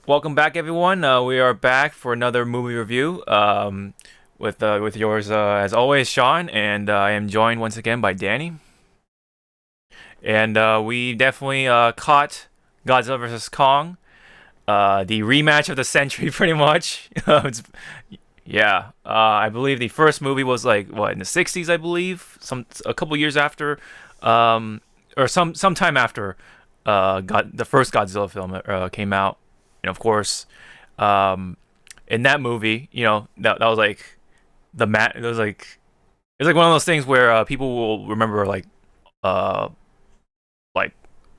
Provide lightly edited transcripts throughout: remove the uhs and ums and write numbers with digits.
Welcome back, everyone. We are back for another movie review. With yours, as always, Sean, and I am joined once again by Danny. And we definitely caught Godzilla vs Kong, the rematch of the century, pretty much. Yeah, I believe the first movie was like what in the '60s, I believe, a couple years after, um, or sometime after, the first Godzilla film came out, and of course, um, in that movie, that was like it was like one of those things where people will remember uh like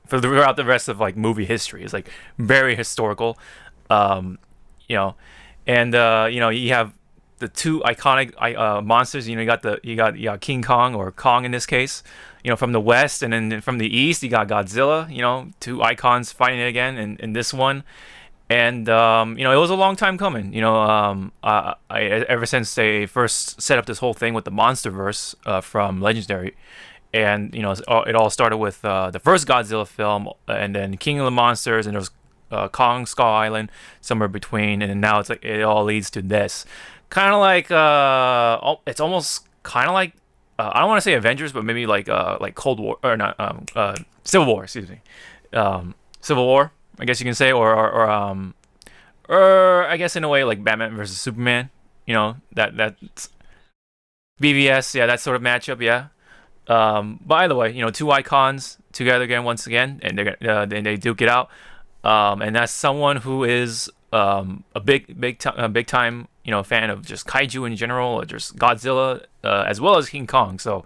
throughout the rest of like movie history. It's like very historical, um, you know, and you have the two iconic monsters. You got King Kong, or Kong in this case, from the west, and then from the east you got Godzilla. Two icons fighting it again in this one. And it was a long time coming. Ever since they first set up this whole thing with the MonsterVerse from Legendary, and it all started with the first Godzilla film, and then King of the Monsters, and there was Kong Skull Island somewhere between, and then now it's like it all leads to this, kind of like it's almost kind of like I don't want to say Avengers, but maybe like Cold War, or not, Civil War, excuse me, Civil War, I guess you can say, or I guess in a way like Batman versus Superman. That's BVS, yeah, that sort of matchup, yeah. By the way, two icons together again once again, and they duke it out. And that's someone who is a big time fan of just kaiju in general, or just Godzilla, as well as King Kong. So,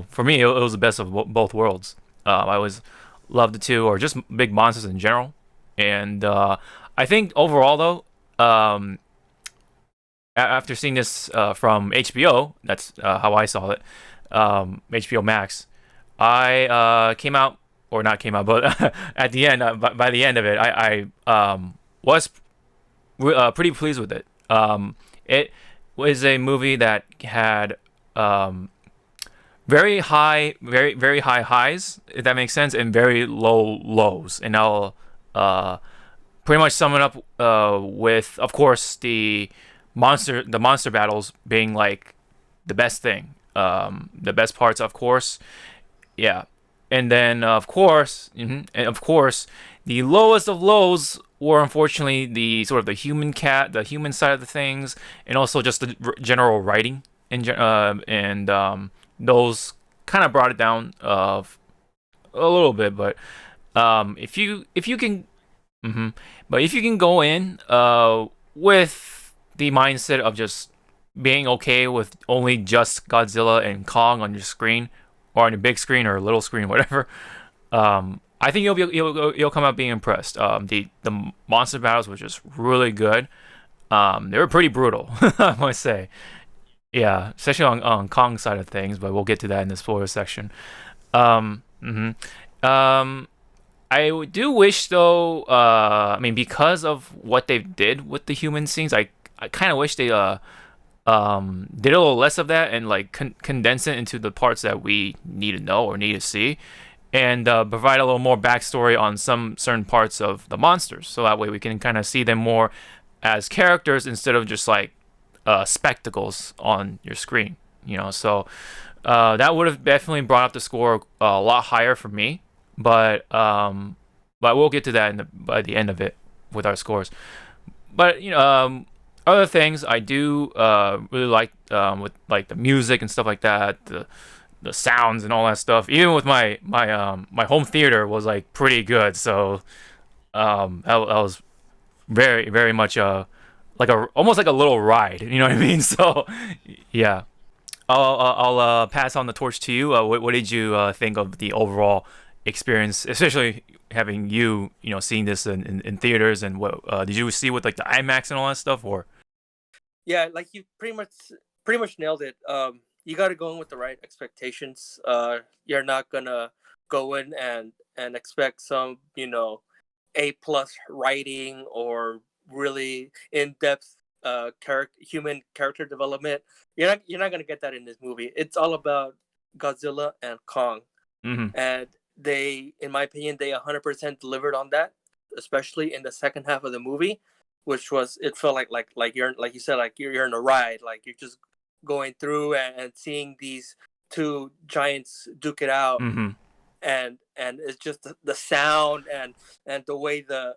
for me, it was the best of both worlds. I always loved the two, or just big monsters in general. And I think overall, though, after seeing this from HBO, that's how I saw it, HBO Max. I came out, or not came out, but at the end, by the end of it, I was pretty pleased with it. It was a movie that had very high highs, if that makes sense, and very low lows. And I'll uh, pretty much sum it up with, of course, the monster battles being like the best thing, the best parts, of course. Yeah, and then and of course, the lowest of lows were unfortunately the sort of the human side of the things, and also just the general writing, and those kind of brought it down a little bit. But if you can, hmm but if you can go in with the mindset of just being okay with only just Godzilla and Kong on your screen, or on your big screen or little screen, whatever. I think you'll come out being impressed. The monster battles were just really good. They were pretty brutal, I must say. Yeah, especially on Kong's side of things, but we'll get to that in the spoiler section. Mhm. Um, I do wish though. I mean, because of what they did with the human scenes, I kind of wish they did a little less of that, and like condense it into the parts that we need to know or need to see, and provide a little more backstory on some certain parts of the monsters, so that way we can kind of see them more as characters instead of just like spectacles on your screen. So that would have definitely brought up the score a lot higher for me. But we'll get to that by the end of it with our scores. But other things I do really like, with like the music and stuff like that, the sounds and all that stuff. Even with my home theater was like pretty good. So that was very much like a almost like a little ride. You know what I mean? So yeah. I'll pass on the torch to you. What did you think of the overall experience, especially having seeing this in theaters, and what did you see with like the IMAX and all that stuff, or? Yeah, like you pretty much nailed it. You got to go in with the right expectations. You're not gonna go in and expect some A plus writing or really in depth human character development. You're not gonna get that in this movie. It's all about Godzilla and Kong, Mm-hmm. and in my opinion, they 100% delivered on that. especially in the second half of the movie, which was it felt like you're like you said like you're in a ride, like you're just going through and seeing these two giants duke it out, Mm-hmm. and it's just the sound and the way the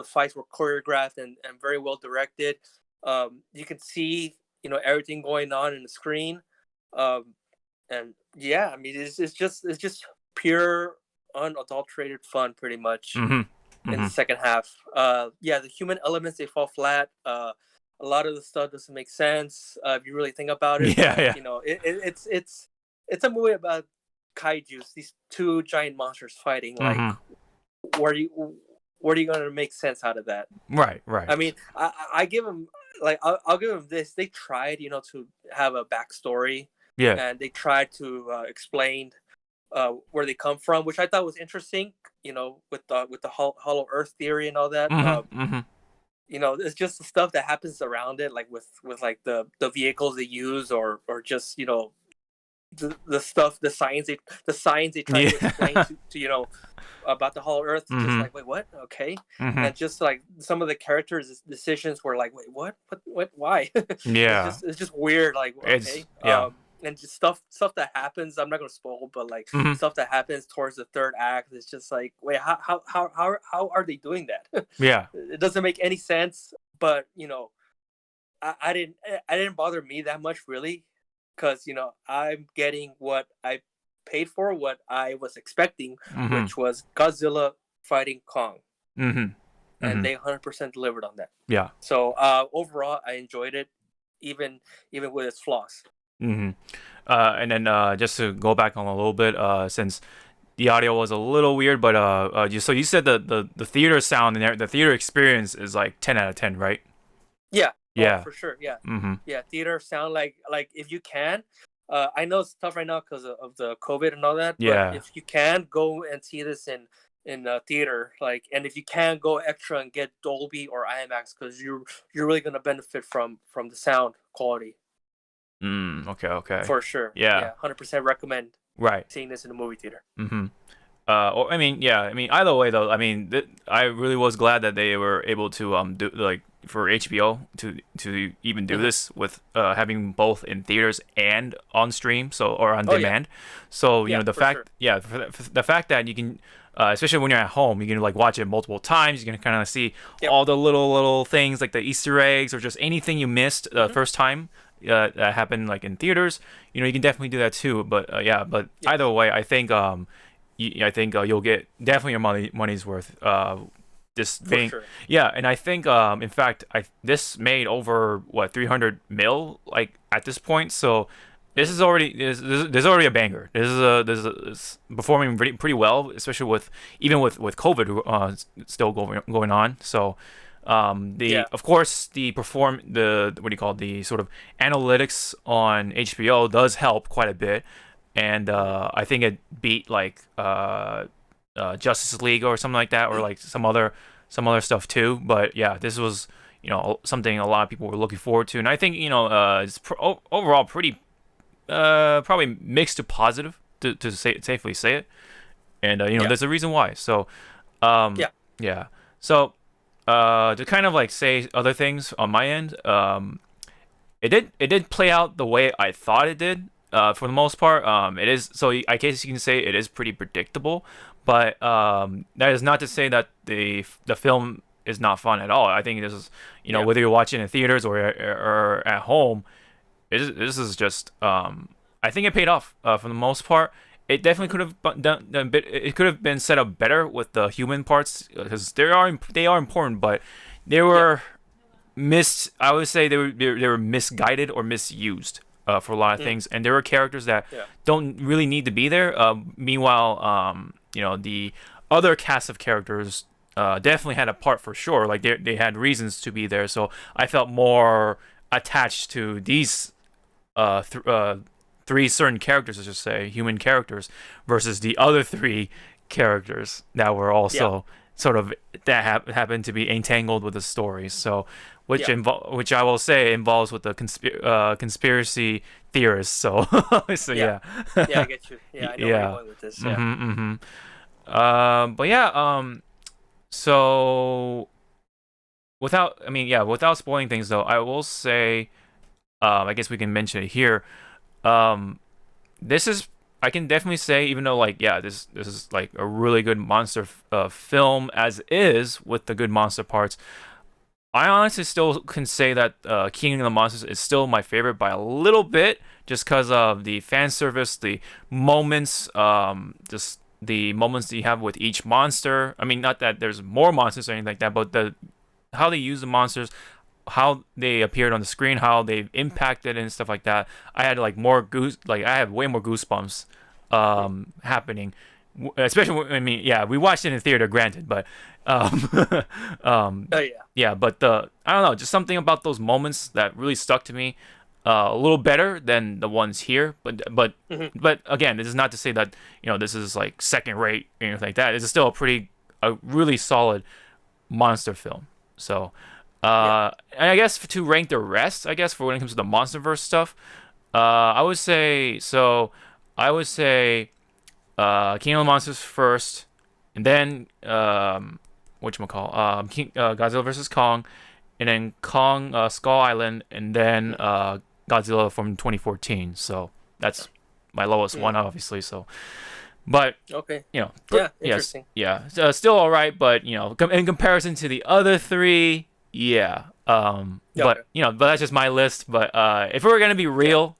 fights were choreographed and very well directed. You can see everything going on in the screen, um, and yeah, I mean it's just pure unadulterated fun pretty much Mm-hmm. in the Mm-hmm. second half. Yeah, the human elements they fall flat. A lot of the stuff doesn't make sense if you really think about it. Yeah, But yeah. it's a movie about kaiju's, these two giant monsters fighting. Like, Mm-hmm. where do you where are you gonna make sense out of that? Right, right. I mean, I give them like I'll give them this. They tried, to have a backstory, Yeah. and they tried to explain where they come from, which I thought was interesting. With the Hollow Earth theory and all that. Mm-hmm. Mm-hmm. It's just the stuff that happens around it, like with like the vehicles they use, or just the stuff, the science they try to explain Yeah. to about the Hollow Earth. Just Mm-hmm. like, wait, what? Okay, Mm-hmm. and just like some of the characters' decisions were like, wait, what, why? it's Yeah. just it's just weird. Like, It's okay, yeah. and just stuff that happens. I'm not gonna spoil, but like Mm-hmm. stuff that happens towards the third act is just like, wait, how are they doing that? Yeah. It doesn't make any sense. But I didn't bother me that much really, because I'm getting what I paid for, what I was expecting, Mm-hmm. which was Godzilla fighting Kong, Mm-hmm. and Mm-hmm. they 100% delivered on that. Yeah. So overall, I enjoyed it, even with its flaws. Mm-hmm. And then just to go back on a little bit, since the audio was a little weird, but so you said the theater sound and the theater experience is like 10 out of 10, right? Yeah. Oh, Yeah. for sure. Yeah. Mm-hmm. Yeah. Theater sound like if you can. I know it's tough right now because of the COVID and all that, but Yeah. if you can go and see this in theater, like, and if you can go extra and get Dolby or IMAX, because you're really gonna benefit from the sound quality Okay. Okay. for sure. Yeah. Yeah, 100% recommend Right. seeing this in the movie theater. Mm-hmm. Or I mean, yeah. I mean, either way though. I mean, I really was glad that they were able to do like for HBO to even do Hmm. this with having both in theaters and on stream, so or on Oh yeah, demand. So yeah, the for sure. fact, yeah, for the fact that you can. Especially when you're at home, you can like watch it multiple times. You can kind of see Yep. all the little things like the Easter eggs or just anything you missed the Hmm. first time that happened like in theaters. You can definitely do that too. But yeah, but either Yes, way, I think you'll get definitely your money's worth. This for being sure. yeah, and I think in fact this made over what 300 mil like at this point. So this Hmm. is already this is already a banger. This is performing pretty well, especially with even with COVID still going on. So the Yeah, of course the what do you call it, the sort of analytics on HBO does help quite a bit, and hmm, I think it beat like Justice League or something like that, or like some other stuff too. But yeah, this was something a lot of people were looking forward to, and I think it's overall pretty probably mixed to positive to safely say it, and yeah, there's a reason why. So um, yeah. yeah, so to kind of like say other things on my end, it did play out the way I thought it did. For the most part, it is so I guess you can say it is pretty predictable, but that is not to say that the film is not fun at all. I think this is Yeah. whether you're watching in theaters or at home, this is just I think it paid off for the most part. It definitely Hmm. could have done a bit. It could have been set up better with the human parts because they are important, but they Yeah. were missed. I would say they were misguided or misused for a lot of Mm. things, and there were characters that Yeah. don't really need to be there. Meanwhile, the other cast of characters definitely had a part for sure. Like they had reasons to be there, so I felt more attached to these three certain characters, let's just say human characters, versus the other three characters that were Yeah. also sort of that happened to be entangled with the story. So, Yeah. which I will say involves with the conspiracy theorists. So, so Yeah. yeah, Yeah. I get you. Yeah. I know where you're yeah. going with this. Yeah. Mm-hmm, mm-hmm. But yeah. So without, I mean, yeah, without spoiling things though, I will say, I guess we can mention it here. Um, this is, I can definitely say, even though like, yeah, this is like a really good monster film as is with the good monster parts. I honestly still can say that King of the Monsters is still my favorite by a little bit, just because of the fan service, the moments, just the moments that you have with each monster. I mean, not that there's more monsters or anything like that, but the how they use the monsters, how they appeared on the screen, how they impacted and stuff like that. I had like like I had way more goosebumps happening. Especially I mean, yeah, we watched it in theater, granted, but um, Oh yeah. yeah, but the I don't know, just something about those moments that really stuck to me a little better than the ones here. Hmm. But again, this is not to say that this is like second rate or anything like that. It's still a really solid monster film. So, Yeah. and I guess to rank the rest, I guess for when it comes to the MonsterVerse stuff, I would say so. I would say King of the Monsters first, and then whatchamacall, Godzilla versus Kong, and then Kong Skull Island, and then Godzilla from 2014. So that's my lowest one, Mm. obviously. So, but Okay. you know, Yeah. yes, Interesting. yeah, still all right, but in comparison to the other three, yeah. Yeah. Okay. But that's just my list. But if we were gonna be Yeah. real,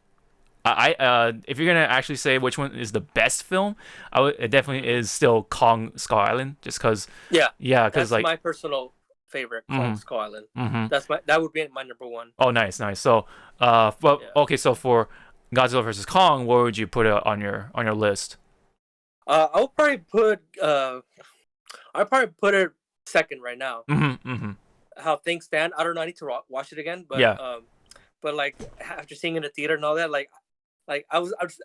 if you're gonna actually say which one is the best film, it definitely is still Kong Skull Island, just cause, Yeah. yeah, cause That's like, my personal favorite, Kong mm-hmm, Skull Island. mm-hmm. That would be my number one. Oh, nice, nice. So, but Yeah. okay, so for Godzilla versus Kong, where would you put it on your list? I'll probably put it second right now. Mm-hmm, mm-hmm. How things stand, I don't know. I need to watch it again, Yeah. but like after seeing it in the theater and all that, like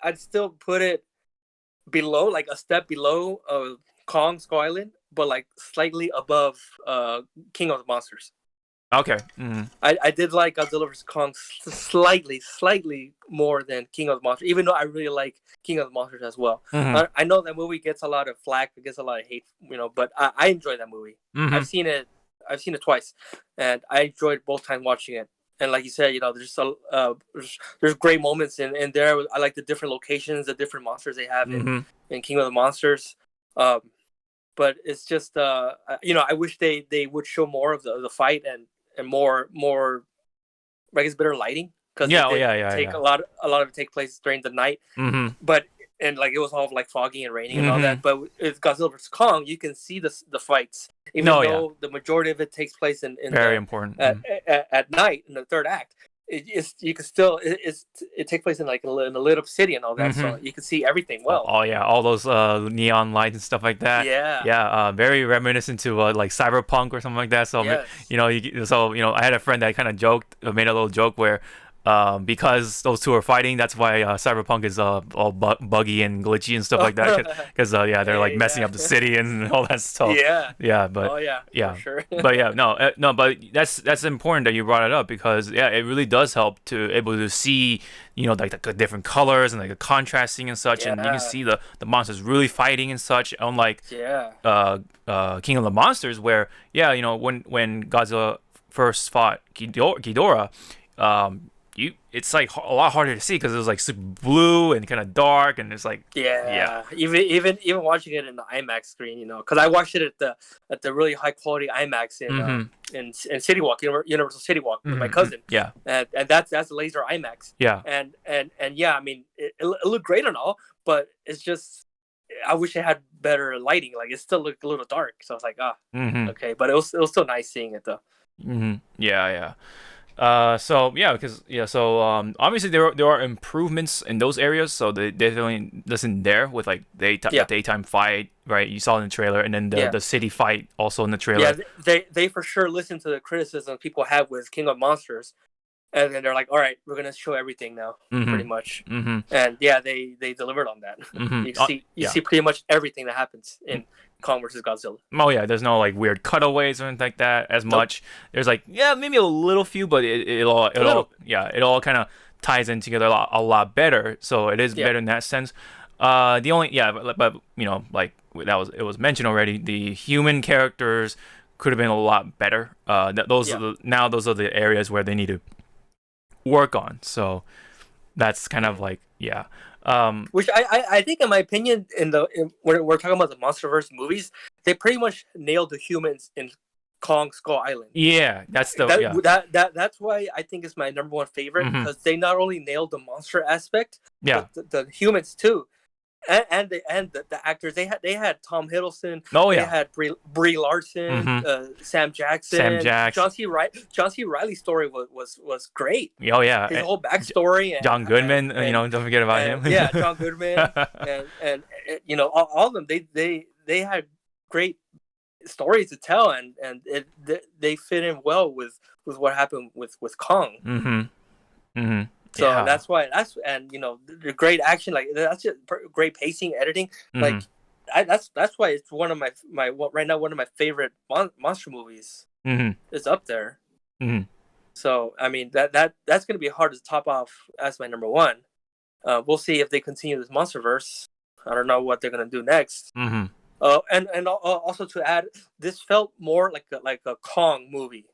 I'd still put it below, like a step below Kong Skull Island, but like slightly above King of the Monsters. Okay. Mm-hmm. I did like Godzilla vs Kong slightly more than King of the Monsters, even though I really like King of the Monsters as well. Mm-hmm. I know that movie gets a lot of flack, it gets a lot of hate, but I enjoy that movie. Mm-hmm. I've seen it twice, and I enjoyed both times watching it. And like you said, there's great moments in there. I like the different locations, the different monsters they have Mm-hmm. in King of the Monsters. Um, but it's just I wish they would show more of the fight and more, I guess, better lighting, because Yeah. it Oh, did yeah. Yeah. take Yeah. a lot of it take place during the night, Mm-hmm. but and like it was all like foggy and raining and all Mm-hmm. that. But with Godzilla vs Kong, you can see the fights, even No. Yeah. though the majority of it takes place in Very the important. Mm-hmm. at night in the third act. You can still it takes place in like in a lit up city and all that, Mm-hmm. so you can see everything well. Oh, yeah, all those neon lights and stuff like that. Yeah. Yeah, very reminiscent to like cyberpunk or something like that. So Yes. I had a friend that kind of made a little joke where because those two are fighting, that's why cyberpunk is all buggy and glitchy and stuff like that. Because yeah, they're like Hey, messing yeah. up the city and all that stuff. Yeah. Yeah, but Oh yeah, for yeah, sure. but yeah, no, but that's important that you brought it up, because yeah, it really does help to able to see, like the different colors and like the contrasting and such, and you can Yeah. see the monsters really fighting and such. Unlike Yeah. King of the Monsters, where yeah, when Godzilla first fought Ghidorah, it's like a lot harder to see because it was like super blue and kind of dark, and it's like yeah. Yeah, even watching it in the IMAX screen, because I watched it at the really high quality IMAX Mm-hmm. in City Walk, Universal City Walk, with my Mm-hmm. cousin, Yeah. and that's laser IMAX, Yeah. and yeah, I mean it looked great and all, but it's just I wish it had better lighting. Like it still looked a little dark, so I was like, Mm-hmm. okay, but it was still nice seeing it though. Mm-hmm. Yeah, yeah. So yeah, because yeah, so obviously there are improvements in those areas. So they definitely listen there with like the Yeah, daytime fight, right? You saw in the trailer, and then yeah. the city fight also in the Yeah, trailer. they for sure listen to the criticism people have with King of Monsters, and then they're like, "All right, we're gonna show everything now, pretty Mm-hmm. much." Mm-hmm. And yeah, they delivered on that. Mm-hmm. You Yeah. see pretty much everything that happens in Kong versus Godzilla. Oh yeah, there's no like weird cutaways or anything like that as Nope, much. There's like yeah, maybe a little few, but a little. it all kind of ties in together a lot better. So it is Yeah, better in that sense. The only yeah, but like it was mentioned already. The human characters could have been a lot better. Yeah. Those are the areas where they need to work on. So that's kind of Mhm. like yeah. Um, Which I think, in my opinion, when we're talking about the MonsterVerse movies, they pretty much nailed the humans in Kong Skull Island. yeah, that's the yeah. That's why I think it's my number one favorite, Hmm. because they not only nailed the monster aspect, Yeah. but the humans too, and the actors. They had Tom Hiddleston, Oh they yeah. had Brie Larson, Hmm. Sam Sam Jackson, Jacks. John C. Riley's story was great. Oh yeah. His whole backstory, John Goodman. Don't forget about and him. yeah, John Goodman, and all of them. They had great stories to tell, and they fit in well with what happened with Kong. Hmm. Hmm. So Yeah. that's why and the great action, like that's just great pacing, editing, Hmm. like that's why it's one of right now one of my favorite monster movies. Hmm. It's up there. Hmm. So I mean that's gonna be hard to top off as my number one. We'll see if they continue this MonsterVerse. I don't know what they're gonna do next. Hmm. And also to add, this felt more like a Kong movie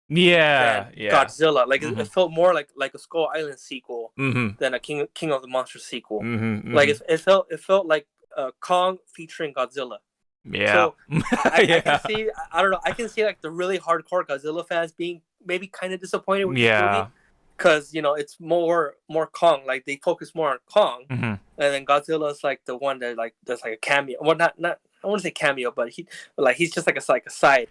than Yeah. Yeah. Godzilla. Like Hmm. it felt more like a Skull Island sequel Hmm. than a King of the Monsters sequel. Hmm. Like Hmm. it felt like Kong featuring Godzilla. Yeah. So I can Yeah. see, I don't know, I can see like the really hardcore Godzilla fans being maybe kind of disappointed with this movie, Yeah. because it's more Kong. Like they focus more on Kong, Hmm. and then Godzilla's like the one that like that's like a cameo. Well, not I want to say cameo, but he's just like a side,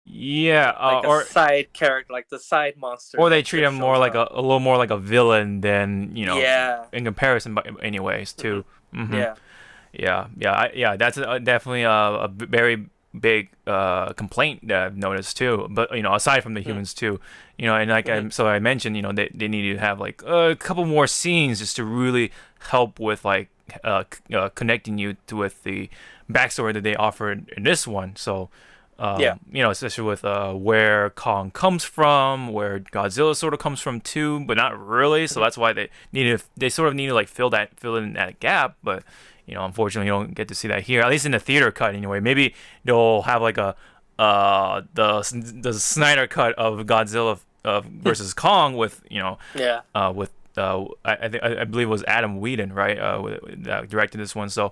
Yeah. like a side character, like the side monster Or they that treat just him more shows like up. a little more like a villain than Yeah. in comparison, but anyways Hmm. too. Hmm. Yeah. Yeah, yeah, yeah. That's definitely very big complaint that I've noticed too. But aside from the humans too, and like Hmm. so I mentioned, they need to have like a couple more scenes just to really help with like connecting you to with the backstory that they offered in this one. So. Yeah. Especially with where Kong comes from, where Godzilla sort of comes from too, but not really. So Hmm. that's why they sort of need to like fill in that gap. But unfortunately, you don't get to see that here, at least in the theater cut anyway. Maybe they'll have like a the Snyder cut of Godzilla versus Kong with Yeah. I believe it was Adam Whedon, right? That directed this one. So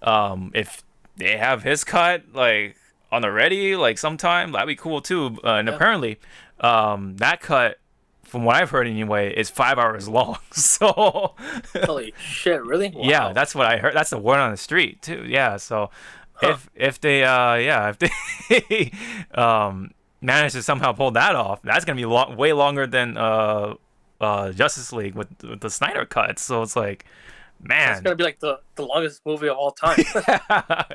if they have his cut like on the ready like sometime, that'd be cool too. And Yeah. apparently that cut, from what I've heard anyway, is 5 hours long. So Holy shit! Really? yeah, Wow. that's what I heard. That's the word on the street too. Yeah. So Huh. if they manage to somehow pull that off, that's gonna be way longer than Justice League with the Snyder cut. So it's like, That's man, gonna be like the longest movie of all time.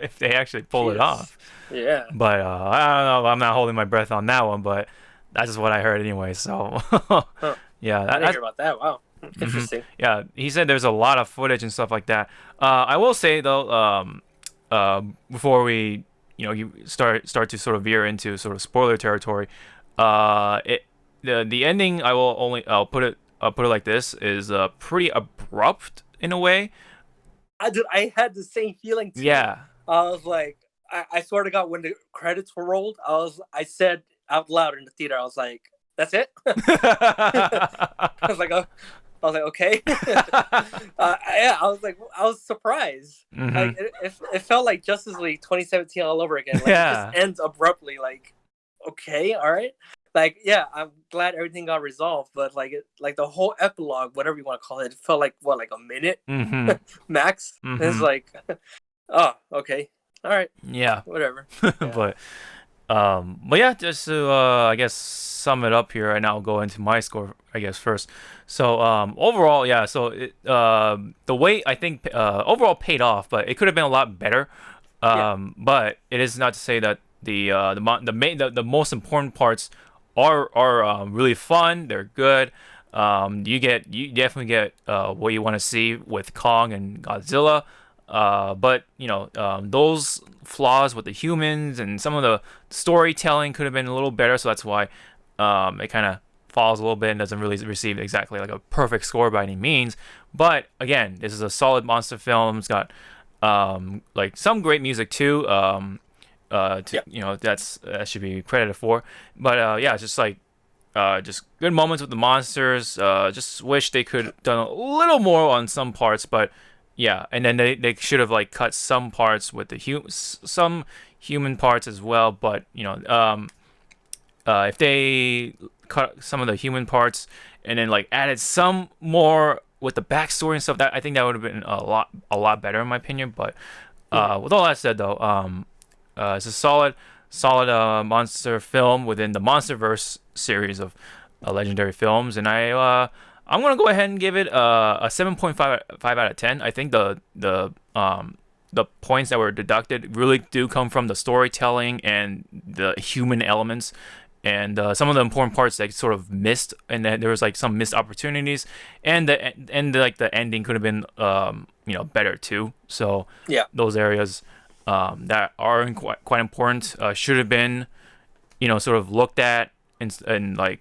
if they actually pull it Jesus. off. Yeah. But I don't know. I'm not holding my breath on that one, but that's just what I heard anyway. So Huh. yeah, I didn't hear about that. Wow. mhm. Interesting. Yeah. He said there's a lot of footage and stuff like that. I will say though, before we you start to sort of veer into sort of spoiler territory, it the ending I'll put it like this is pretty abrupt in a way. I had the same feeling too. Yeah. I was like, I swear to God, when the credits were rolled, I said out loud in the theater, I was like, "That's it." I was like, oh, I was like, okay. Yeah, I was surprised. Hmm. Like it felt like Justice League 2017 all over again. Like it just Yeah. ends abruptly. Like, okay, all right. Like, yeah, I'm glad everything got resolved, but like the whole epilogue, whatever you want to call it, it felt like what, like a minute Hmm. max. And it's Hmm. like, oh, okay, all right, Yeah. whatever. Yeah. But yeah, just to I guess sum it up here, and I'll go into my score I guess first. So overall, yeah. So the wait I think overall paid off, but it could have been a lot better. Yeah. But it is not to say that the most important parts are really fun. They're good. You definitely get what you want to see with Kong and Godzilla. But those flaws with the humans and some of the storytelling could have been a little better. So that's why it kind of falls a little bit and doesn't really receive exactly like a perfect score by any means. But again, this is a solid monster film. It's got like some great music too. Yeah. That should be credited for. But yeah, it's just like just good moments with the monsters. Just wish they could done a little more on some parts, but yeah, and then they should have like cut some parts with the some human parts as well. But if they cut some of the human parts and then like added some more with the backstory and stuff, that I think that would have been a lot better in my opinion. But Mhm. with all that said, though, it's a solid monster film within the MonsterVerse series of legendary films, and I'm gonna go ahead and give it a 7.5 out of 10. I think the points that were deducted really do come from the storytelling and the human elements, and some of the important parts that sort of missed, and then there was like some missed opportunities, like the ending could have been better too. So Yeah. those areas that are quite important should have been sort of looked at and like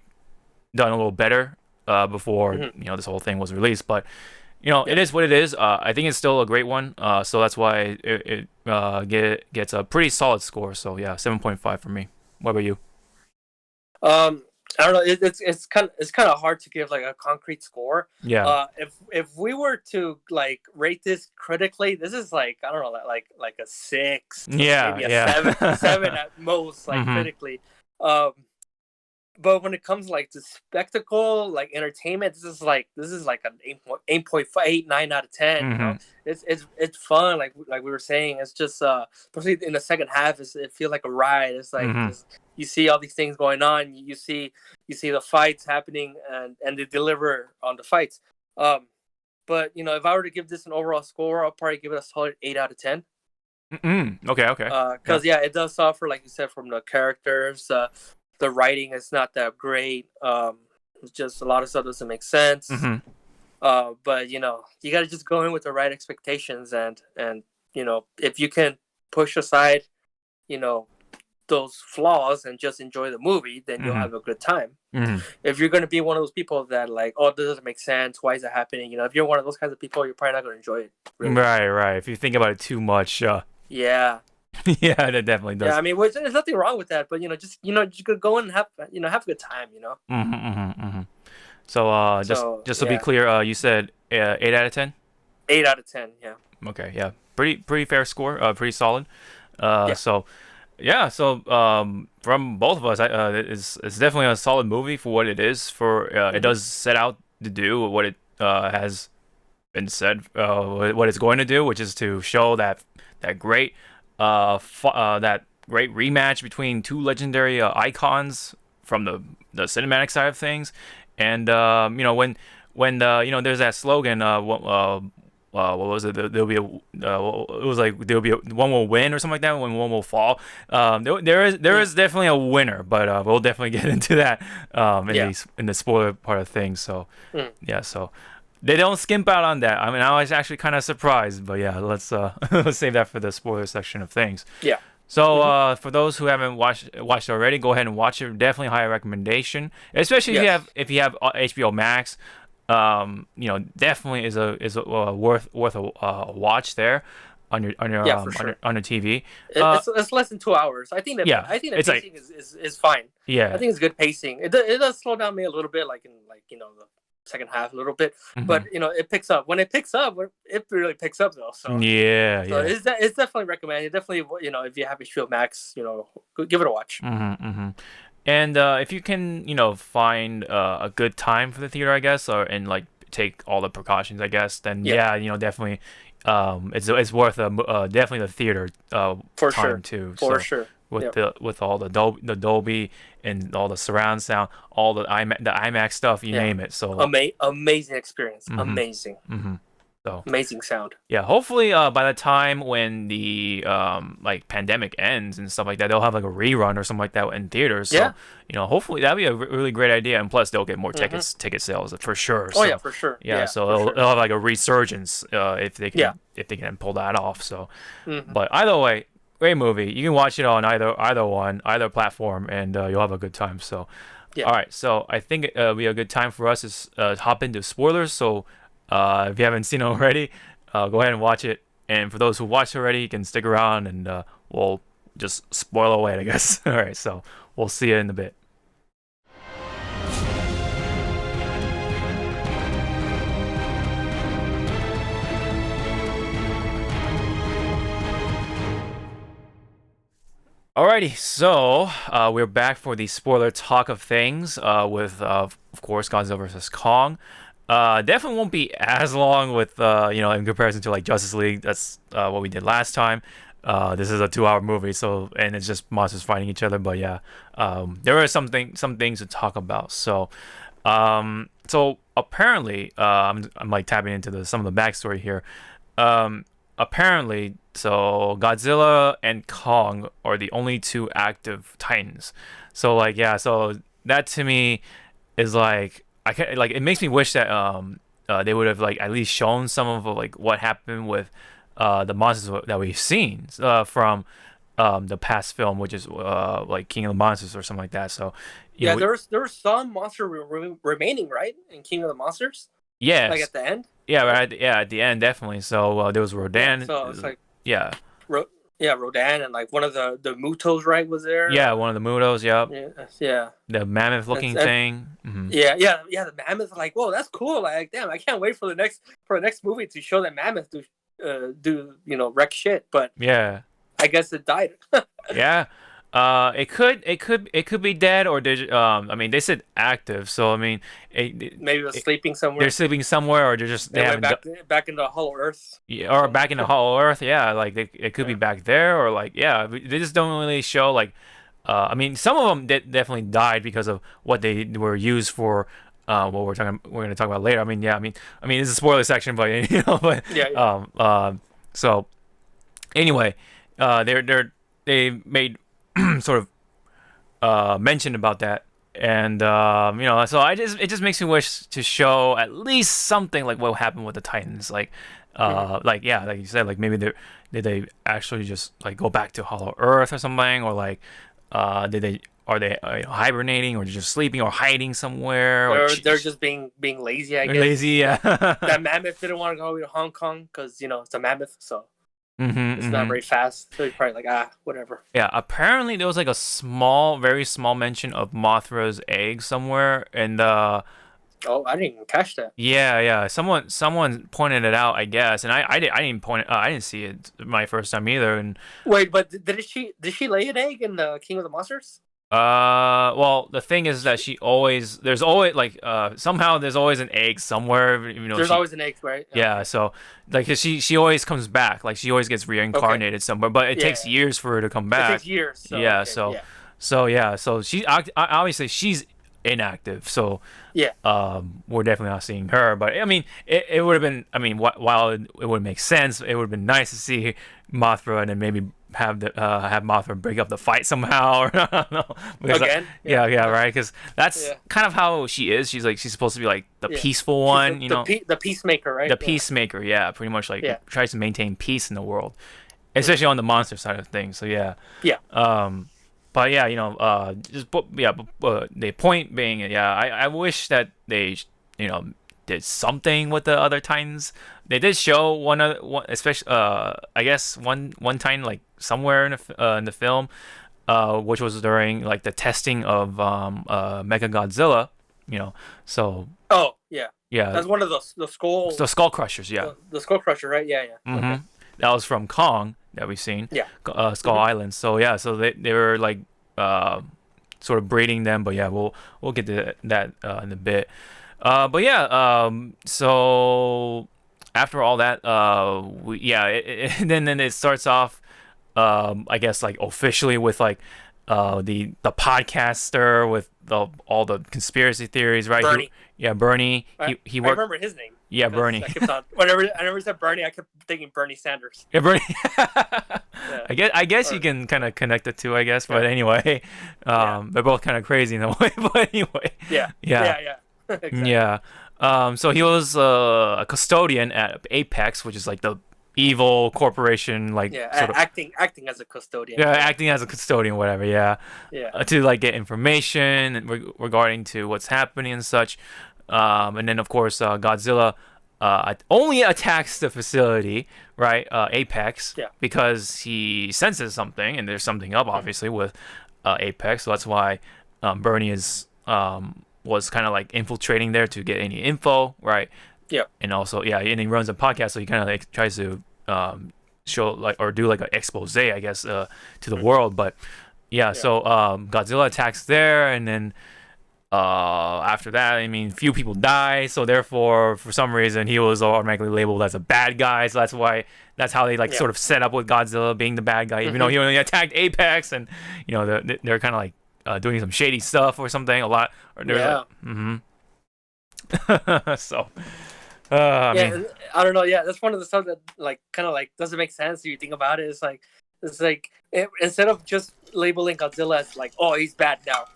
done a little better before Hmm. this whole thing was released. But Yeah. it is what it is. I think it's still a great one. So that's why it gets a pretty solid score. So yeah, 7.5 for me. What about you? Um, I don't know. It's kind of hard to give like a concrete score. Yeah. If we were to like rate this critically, this is like I don't know, like a six to Yeah. maybe a seven Yeah. at most, like hmm critically. Um, but when it comes like to spectacle, like entertainment, this is like an 8.9 out of 10. hmm It's fun, like we were saying. It's just especially in the second half, it feels like a ride. It's like hmm just you see all these things going on. You see the fights happening, and they deliver on the fights. But if I were to give this an overall score, I'll probably give it a solid 8 out of 10. Okay. Okay. Yeah. Because yeah, it does suffer, like you said, from the characters. The writing is not that great. It's just a lot of stuff doesn't make sense. hmm But you got to just go in with the right expectations, and if you can push aside, you know, those flaws and just enjoy the movie, then you'll hmm have a good time. hmm If you're gonna be one of those people that like, oh, this doesn't make sense. Why is it happening? If you're one of those kinds of people, you're probably not gonna enjoy it. Really. Right. Right. If you think about it too much, Yeah. yeah, that definitely Yeah. does. I mean, there's nothing wrong with that, but just go and have a good time. So So just to be yeah, clear, you said 8 out of 10. 8 out of 10. Yeah. Okay, yeah, pretty fair score, pretty solid. Yeah. So yeah, so from both of us, it's definitely a solid movie for what it is. For it Hmm. does set out to do what it has been said, what it's going to do, which is to show that great that great rematch between two legendary icons from the cinematic side of things. And when there's that slogan, what was it? There'll be it was like there'll be one will win or something like that. When one will fall. There is definitely a winner, but we'll definitely get into that Yeah. in the spoiler part of things. So Mm. yeah, so they don't skimp out on that. I mean, I was actually kind of surprised, but yeah, let's let's save that for the spoiler section of things. Yeah. So Hmm. for those who haven't watched already, go ahead and watch it. Definitely high recommendation, especially if you have Yes. HBO Max. Definitely is a worth a watch there Yeah, for sure. on your TV. It, Uh, it's less than 2 hours. yeah, I think the it's like pacing is fine. I yeah, think it's good pacing. It does slow down me a little bit, like in the second half a little bit, but hmm it picks up. When it picks up, it really picks up though. So yeah, so yeah. it's definitely recommended. Definitely, if you have HBO Max, give it a watch. hmm And if you can, find a good time for the theater, I guess, or and like take all the precautions, I guess, then Yeah, yeah, definitely, it's worth definitely the theater for time sure, too. for So sure. with Yep. with all the Dolby and all the surround sound, all the IMAX stuff, you Yeah. name it. So Amazing experience. hmm Amazing, hmm so amazing sound. yeah, hopefully by the time when the like pandemic ends and stuff like that, they'll have like a rerun or something like that in theaters. So Yeah. hopefully that'd be a really great idea, and plus they'll get more Hmm. ticket sales for sure. Oh yeah, So for sure. yeah, Yeah, so for sure. it'll have like a resurgence Yeah. if they can pull that off. So, Hmm. but either way, great movie. You can watch it on either platform, and you'll have a good time. So, Yeah. all right. So I think it'll be a good time for us to hop into spoilers. So if you haven't seen it already, go ahead and watch it. And for those who watched already, you can stick around and we'll just spoil away, I guess. All right, so we'll see you in a bit. Alrighty, so we're back for the spoiler talk of things with, of course, Godzilla vs. Kong. Definitely won't be as long with, in comparison to like Justice League. That's what we did last time. This is a 2 hour movie, so and it's just monsters fighting each other. But yeah, there are some things to talk about. So apparently, I'm like tapping into some of the backstory here. Apparently, so Godzilla and Kong are the only two active Titans. So like yeah, so that to me is like I can like it makes me wish that they would have like at least shown some of like what happened with the monsters that we've seen from the past film, which is like King of the Monsters or something like that. So yeah, there was some monster remaining, right, in King of the Monsters. yes, like at the end. yeah, right, yeah, at the end definitely. So there was Rodan. Yeah, so it's like yeah, Rodan and like one of the Mutos, right, was there. yeah, one of the Mutos. Yep. Yeah. The mammoth looking thing. Mm-hmm. Yeah. The mammoth. Like, whoa, that's cool. Like, damn, I can't wait for the next movie to show that mammoth do wreck shit. But yeah, I guess it died. yeah. It could be dead or I mean, they said active, so I mean, maybe it was sleeping somewhere. They're sleeping somewhere, or they went back into Hollow Earth. Yeah, or back into Hollow Earth. Yeah, like it could be back there, or like yeah, they just don't really show like. I mean, some of them definitely died because of what they were used for. What we're going to talk about later. I mean, yeah, I mean, this is a spoiler section, but but yeah. So anyway, they made sort of mention about that, and so it just makes me wish to show at least something like what happened with the Titans, like like yeah, like you said, like maybe did they actually just like go back to Hollow Earth or something, or like are they hibernating or just sleeping or hiding somewhere, or they're just being lazy, I guess. Lazy, yeah. That mammoth didn't want to go to Hong Kong because it's a mammoth, so it's not very fast. So he's probably like, whatever. Yeah, apparently there was like a very small mention of Mothra's egg somewhere, and oh, I didn't even catch that. Yeah. Someone pointed it out, I guess, and I didn't point it. I didn't see it my first time either. And wait, but did she lay an egg in the King of the Monsters? Well, the thing is that there's always like somehow there's always an egg somewhere. There's always an egg, right? Yeah, so like she always comes back, like she always gets reincarnated somewhere, but it takes years for her to come back. It takes years. So, yeah, okay, so she obviously she's inactive, so yeah, we're definitely not seeing her. But I mean, it would have been. I mean, while it would make sense, it would have been nice to see Mothra and then maybe have Mothra break up the fight somehow, or I don't know. Again? Yeah, right. Because that's kind of how she is. She's supposed to be like the peaceful one, the peacemaker, right? The peacemaker, yeah, pretty much like tries to maintain peace in the world, especially on the monster side of things. So yeah. But yeah, the point being, I wish that they, did something with the other Titans. They did show one, especially, I guess one Titan like somewhere in the film, which was during like the testing of Mega Godzilla, So. Oh yeah. Yeah. That's one of the skull. The skull crushers, yeah. The skull crusher, right? Yeah. Mm-hmm. Okay. That was from Kong that we've seen. Yeah. Skull Island. So yeah, so they were like sort of breeding them, but yeah, we'll get to that in a bit. But yeah, so after all that, then it starts off, I guess like officially with like the podcaster with all the conspiracy theories, right? Bernie. Bernie. He worked. I remember his name. Yeah, Bernie. Whenever I said Bernie, I kept thinking Bernie Sanders. Yeah, Bernie. I guess you can kind of connect the two, I guess. But anyway, they're both kind of crazy in a way. But anyway. Yeah. Exactly. Yeah. So he was a custodian at Apex, which is like the evil corporation, like sort of acting as a custodian. Yeah, acting as a custodian, whatever. Yeah. To like get information regarding to what's happening and such. And then of course Godzilla only attacks the facility, right? Apex, Yeah. because he senses something, and there's something up Mhm. obviously with Apex. So that's why Bernie is was kind of like infiltrating there to get any info, right? Yeah. And also, yeah, and he runs a podcast, so he kind of like tries to show like or do like an expose, I guess, to the Mhm. world. But yeah, Yeah. so Godzilla attacks there, and then after that, I mean, few people die, so therefore, for some reason, he was automatically labeled as a bad guy. So that's how they like Yeah. sort of set up with Godzilla being the bad guy, even though Mhm. he only attacked Apex, and they're kind of like doing some shady stuff or something. A lot, or there's like, Yeah. so I Yeah. mean, I don't know. Yeah, that's one of the stuff that like kind of like doesn't make sense if you think about it. It's like instead of just labeling Godzilla as like, oh, he's bad now.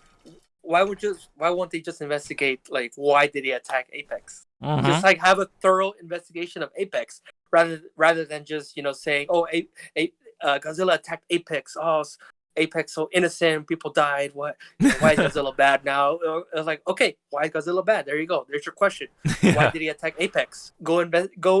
Why won't they just investigate like why did he attack Apex? Just mhm. like have a thorough investigation of Apex rather than just saying, oh, Godzilla attacked Apex. Oh, Apex so innocent, people died. What why is Godzilla bad now? It's like, okay, why is Godzilla bad? There you go. There's your question. Why Yeah, did he attack Apex? Go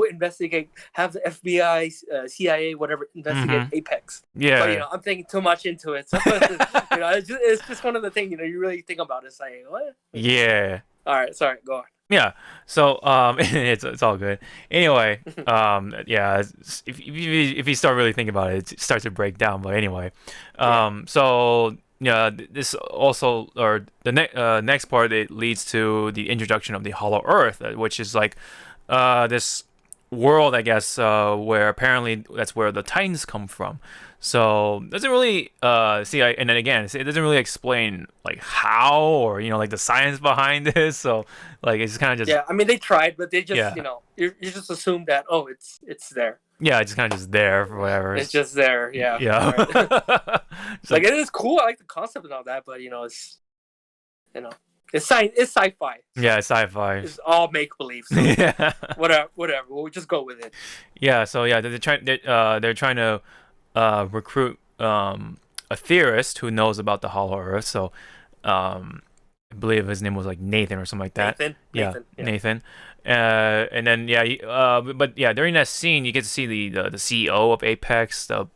investigate. Have the FBI, CIA, whatever, investigate mhm. Apex. But Yeah, I'm thinking too much into it. So it's just one of the things you really think about. It's like what? yeah. All right, sorry, go on. Yeah. So it's all good. Anyway, yeah. If you start really thinking about it, it starts to break down. But anyway, Yeah. so yeah, this also or the next part, it leads to the introduction of the Hollow Earth, which is like this world, I guess, where apparently that's where the Titans come from. So doesn't really and then again, it doesn't really explain like how or like the science behind this. So like it's kind of just Yeah, I mean they tried, but they just yeah, you just assume that it's there. yeah, it's kind of just there for whatever. It's just there. Yeah. All Yeah, right. it's Like like it is cool. I like the concept and all that, but you know it's science. It's sci-fi. yeah, So it's sci-fi. it's all make believe. So Yeah, whatever. We'll just go with it. yeah. So yeah, they're trying to recruit a theorist who knows about the Hollow Earth. So I believe his name was like Nathan or something like that. Nathan. Yeah, Nathan. Yeah. Nathan. And then yeah, but yeah, during that scene, you get to see the CEO of Apex, the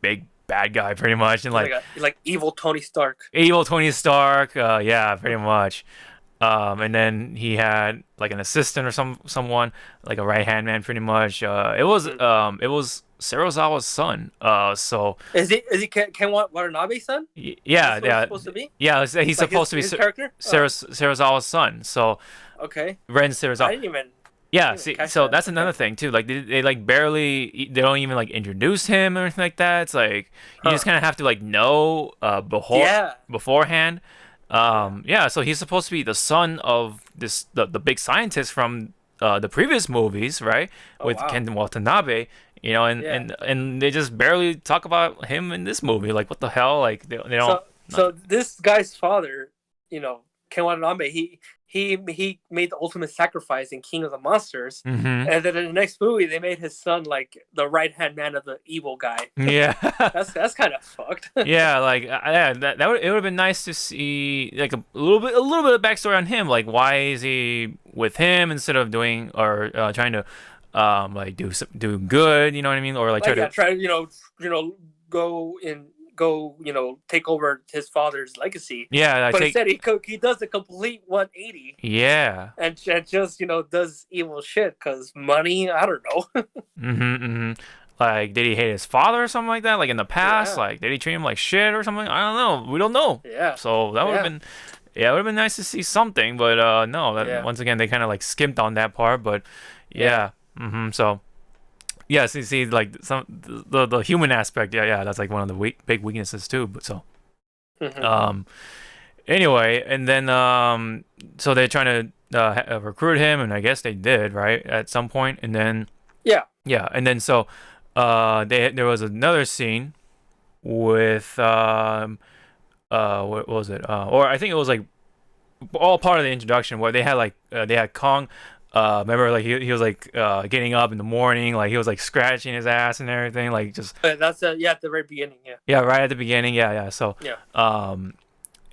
big bad guy, pretty much, and He's like evil Tony Stark. evil Tony Stark. Yeah, pretty much. And then he had like an assistant or someone like a right hand man, pretty much. Mhm. It was Serizawa's son. So Is he Ken Watanabe's son? yeah, That's what it's yeah, supposed to be. yeah. He's Like supposed his to be his character. Oh, Serizawa's son. So okay. Ren I Serizawa. didn't Yeah, even see, catch so that. that's Okay. another thing too. Like they like barely, they don't even like introduce him or anything like that. It's like you just Huh. kind of have to like know Yeah. beforehand. Yeah. Yeah, so he's supposed to be the son of the big scientist from the previous movies, right? Oh With wow. Ken Watanabe, and Yeah. they just barely talk about him in this movie. Like what the hell? Like they don't So nothing. this guy's father, Ken Watanabe, he made the ultimate sacrifice in King of the Monsters, Mm-hmm. and then in the next movie they made his son like the right hand man of the evil guy. Yeah. That's kind of fucked. Yeah, like yeah, that would it would have been nice to see like a little bit of backstory on him. Like why is he with him instead of doing or trying to like do good? You know what I mean? Or like try Like yeah, to try to go take over his father's legacy, yeah, I but take instead he does the complete 180 yeah. and just does evil shit because money. I don't know. Mm-hmm, mm-hmm. Like did he hate his father or something like that? Like in the past, Yeah, like did he treat him like shit or something? I don't know. We don't know. yeah, So that would have yeah, been yeah, it would have been nice to see something, but no, that yeah, once again they kind of like skimped on that part, but yeah. yeah. Mm-hmm. So yes, you see, like some the human aspect. Yeah, yeah, that's like one of the big weaknesses too. But so, Hmm. um, anyway, and then so they're trying to recruit him, and I guess they did right at some point, and then Yeah. yeah, and then so, there was another scene with what was it? Or I think it was like all part of the introduction where they had Kong. Remember, like he was like getting up in the morning, like he was like scratching his ass and everything, like just That's yeah at the very beginning. Yeah. yeah, right at the beginning, yeah, yeah. So, Yeah. um,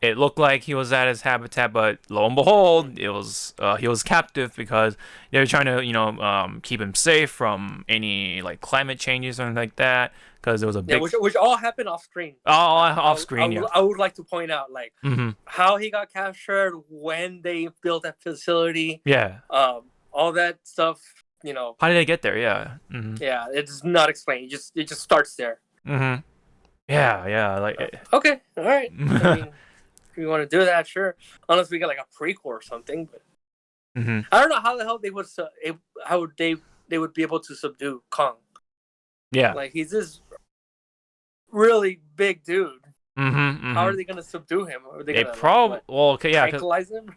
it looked like he was at his habitat, but lo and behold, it was he was captive because they were trying to keep him safe from any like climate changes or anything like that. Because there was a Yeah, big which all happened off screen. all off screen, yeah. I would like to point out like Hmm. how he got captured, when they built that facility, Yeah. all that stuff. You know, How did they get there? Yeah. Hmm. yeah, it's not explained. It just starts there. Hmm. Yeah, yeah, like. Okay, all right. I mean, if you want to do that, sure. Unless we get like a prequel or something, but Hmm. I don't know how the hell they would how would they would be able to subdue Kong. Yeah. Like he's this really big dude. Hmm. How are Hmm. they gonna subdue him? Are they They gonna probably well, okay, yeah, tranquilize him?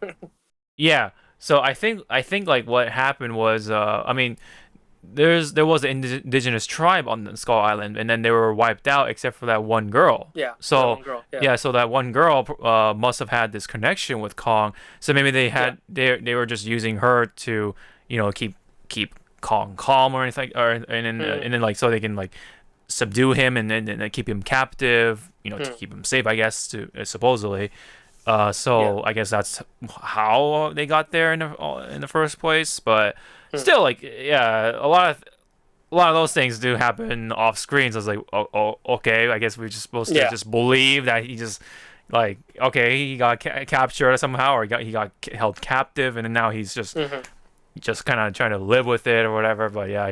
yeah. So I think like what happened was I mean there was an indigenous tribe on the Skull Island, and then they were wiped out except for that one girl. Yeah, that So one girl. Yeah, yeah, so that one girl must have had this connection with Kong. So maybe they were just using her to keep Kong calm or anything, or and then like so they can like subdue him and keep him captive, to keep him safe, I guess, to supposedly. yeah. So I guess that's how they got there in the first place. But still, like, yeah, a lot of those things do happen off screen. So it's like, okay, I guess we're just supposed to Yeah. just believe that he just like, okay, he got captured somehow, or he got held captive, and then now he's just kind of trying to live with it or whatever. But yeah,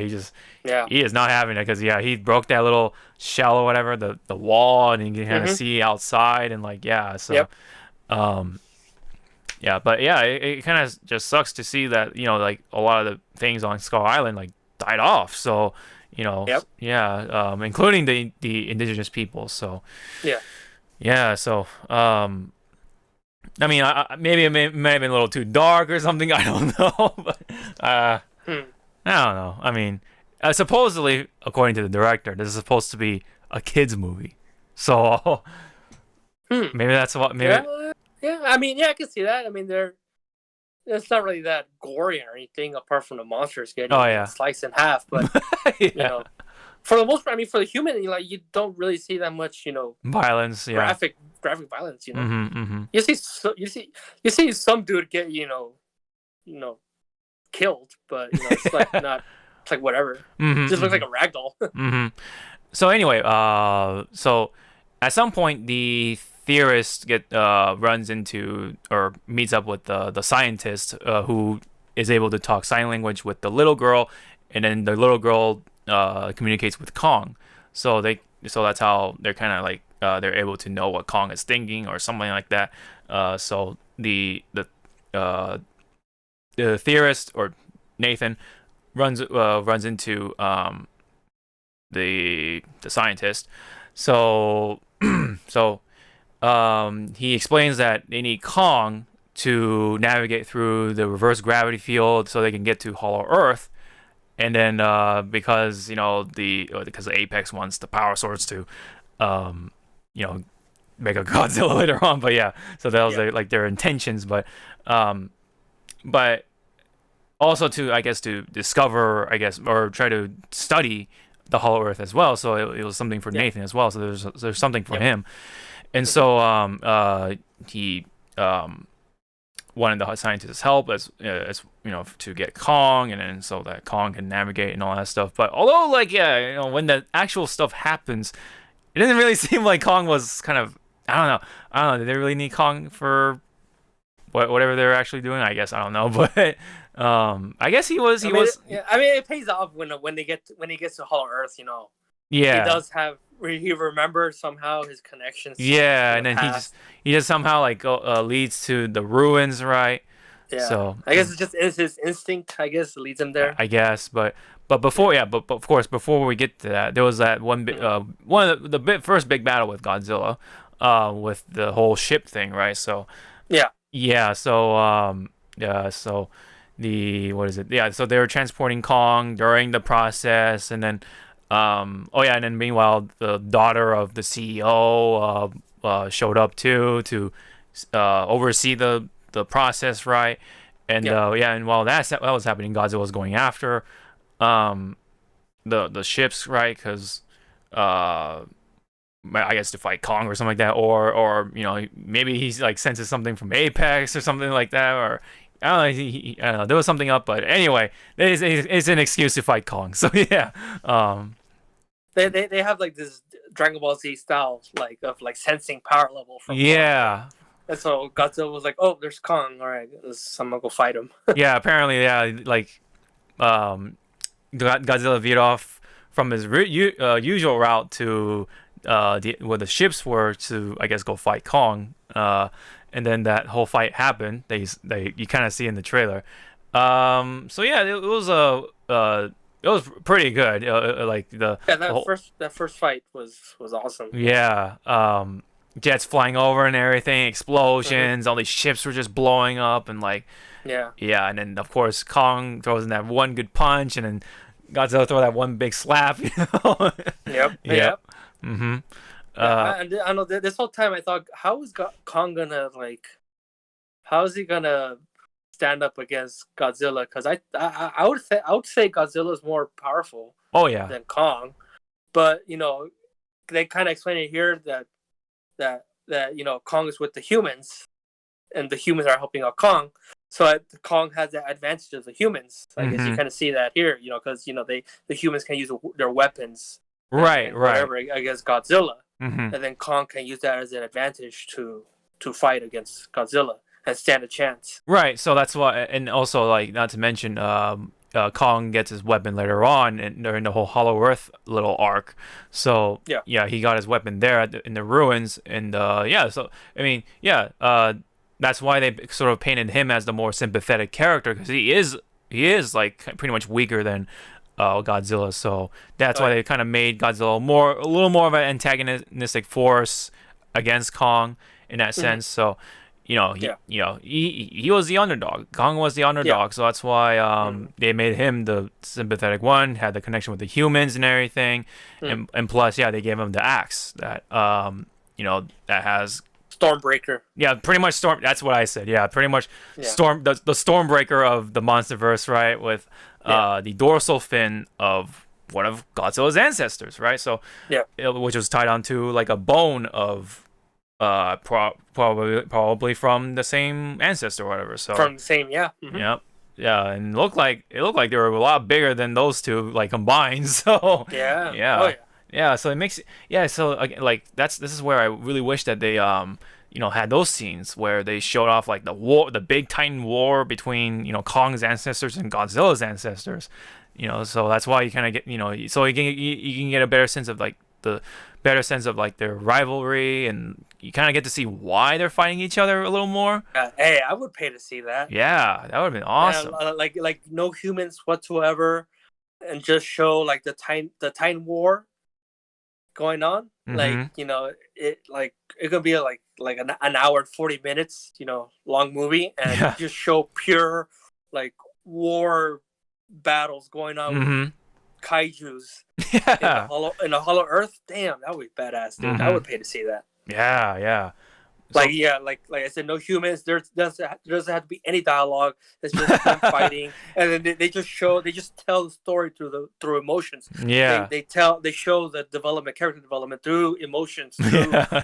Yeah. he is not having it because yeah, he broke that little shell or whatever, the wall, and you can kind of see outside and like yeah, so. Yep. Um, yeah, but yeah, it kind of just sucks to see that like a lot of the things on Skull Island like died off. So Yep. yeah, including the indigenous people. So Yeah. yeah, so I mean, maybe it may have been a little too dark or something. I don't know, but Hmm. I don't know. I mean, supposedly, according to the director, this is supposed to be a kids movie. So Hmm. maybe that's what maybe. Yeah. Yeah. I mean, yeah, I can see that. I mean, it's not really that gory or anything, apart from the monsters getting Oh yeah. sliced in half. But Yeah. for the most part, I mean, for the human, you don't really see that much, Violence, yeah. graphic violence. Mm-hmm. You see some dude get you know killed, but it's like not. It's like whatever. Mm-hmm. Just looks like a ragdoll. Mm-hmm. So anyway, so at some point the theorist runs into or meets up with the scientist who is able to talk sign language with the little girl, and then the little girl communicates with Kong. So that's how they're kind of like they're able to know what Kong is thinking or something like that. So uh, the theorist or Nathan runs into the scientist. So he explains that they need Kong to navigate through the reverse gravity field so they can get to Hollow Earth. And then because because the Apex wants the power swords to make a Godzilla later on. But yeah, so that was like their intentions. But also to, I guess, to discover, I guess, or try to study the Hollow Earth as well. So it was something for Nathan as well. So there's something for him. And so he wanted the scientist's help as to get Kong, and then so that Kong can navigate and all that stuff. But although when the actual stuff happens, it doesn't really seem like Kong was kind of, I don't know. Did they really need Kong for whatever they're actually doing? I guess I don't know, but I guess he was. Yeah, I mean, it pays off when he gets to Hollow Earth. Yeah. He does have. He remembers somehow his connections. Yeah, and the then past. he just somehow like leads to the ruins, right? Yeah. So I guess it's his instinct. I guess leads him there. I guess, but before, yeah, but of course, before we get to that, there was that one of the first big battle with Godzilla, with the whole ship thing, right? So yeah, so so what is it? Yeah, so they were transporting Kong during the process, and then and then meanwhile the daughter of the CEO showed up too to oversee the process, right? And and while that was happening, Godzilla was going after the ships, right? Because I guess to fight Kong or something like that, or maybe he's like senses something from Apex or something like that, or I don't know. I don't know. There was something up, but anyway, it's an excuse to fight Kong. So yeah, um, They have like this Dragon Ball Z style of sensing power level from Kong, right? yeah, And so Godzilla was like, "Oh, there's Kong. All right, I'm gonna go fight him." yeah. Apparently, yeah, like um, Godzilla veered off from his usual route to where the ships were to, I guess, go fight Kong. And then that whole fight happened. They you kind of see in the trailer. So yeah, it was pretty good. Like Yeah, the whole, that first fight was awesome. yeah, jets flying over and everything, Hmm. explosions, all these ships were just blowing up, and like Yeah. yeah, and then of course Kong throws in that one good punch, and then Godzilla throw that one big slap. You know? Yep. Yep. Yep. Mm-hmm. Yeah. Uh, I know this whole time I thought, how is Kong gonna how is he gonna stand up against Godzilla? Because I would say Godzilla is more powerful oh yeah. than Kong, but they kind of explain it here that Kong is with the humans, and the humans are helping out Kong. So Kong has the advantage of the humans. I guess you Mm-hmm. kind of see that here, because the humans can use their weapons Right. and Right. whatever against Godzilla, Mm-hmm. and then Kong can use that as an advantage to fight against Godzilla and stand a chance. Right. So that's why, and also like not to mention, Kong gets his weapon later on, and during the whole Hollow Earth little arc. So Yeah. yeah, he got his weapon there in the ruins, and yeah. So I mean, yeah, that's why they sort of painted him as the more sympathetic character because he is like pretty much weaker than Godzilla. So that's Oh why yeah. they kind of made Godzilla a little more of an antagonistic force against Kong in that Hmm. sense. So Yeah. he was the underdog. Kong was the Yeah. underdog, so that's why Hmm. they made him the sympathetic one, had the connection with the humans and everything, Hmm. and plus, yeah, they gave him the axe that that has Stormbreaker. yeah, pretty much storm. That's what I said. Yeah, pretty much Yeah. storm the Stormbreaker of the MonsterVerse, right? With Yeah. the dorsal fin of one of Godzilla's ancestors, right? So, Yeah. which was tied onto like a bone of probably from the same ancestor or whatever. So From the same. Yeah. Hmm. yeah, yeah, and it looked like they were a lot bigger than those two like combined. So Yeah. Oh yeah, yeah. yeah. So it makes yeah. So like this is where I really wish that they had those scenes where they showed off like the big Titan war between Kong's ancestors and Godzilla's ancestors. So that's why you kind of get so you can get a better sense of like their rivalry, and you kind of get to see why they're fighting each other a little more. Hey, I would pay to see that. Yeah, that would have been And awesome. like no humans whatsoever, and just show like the Titan War going on. Mm-hmm. It could be like an hour and 40 minutes, long movie, and Yeah. just show pure like war battles going on with Mm-hmm. kaiju's Yeah. in the Hollow Earth. Damn, that would be badass, dude. I Mm-hmm. would pay to see that. Yeah. Yeah. Like So yeah, like I said, no humans. There doesn't have to be any dialogue. It's just them fighting, and then they just tell the story through emotions. yeah. They show the character development through emotions, through Yeah.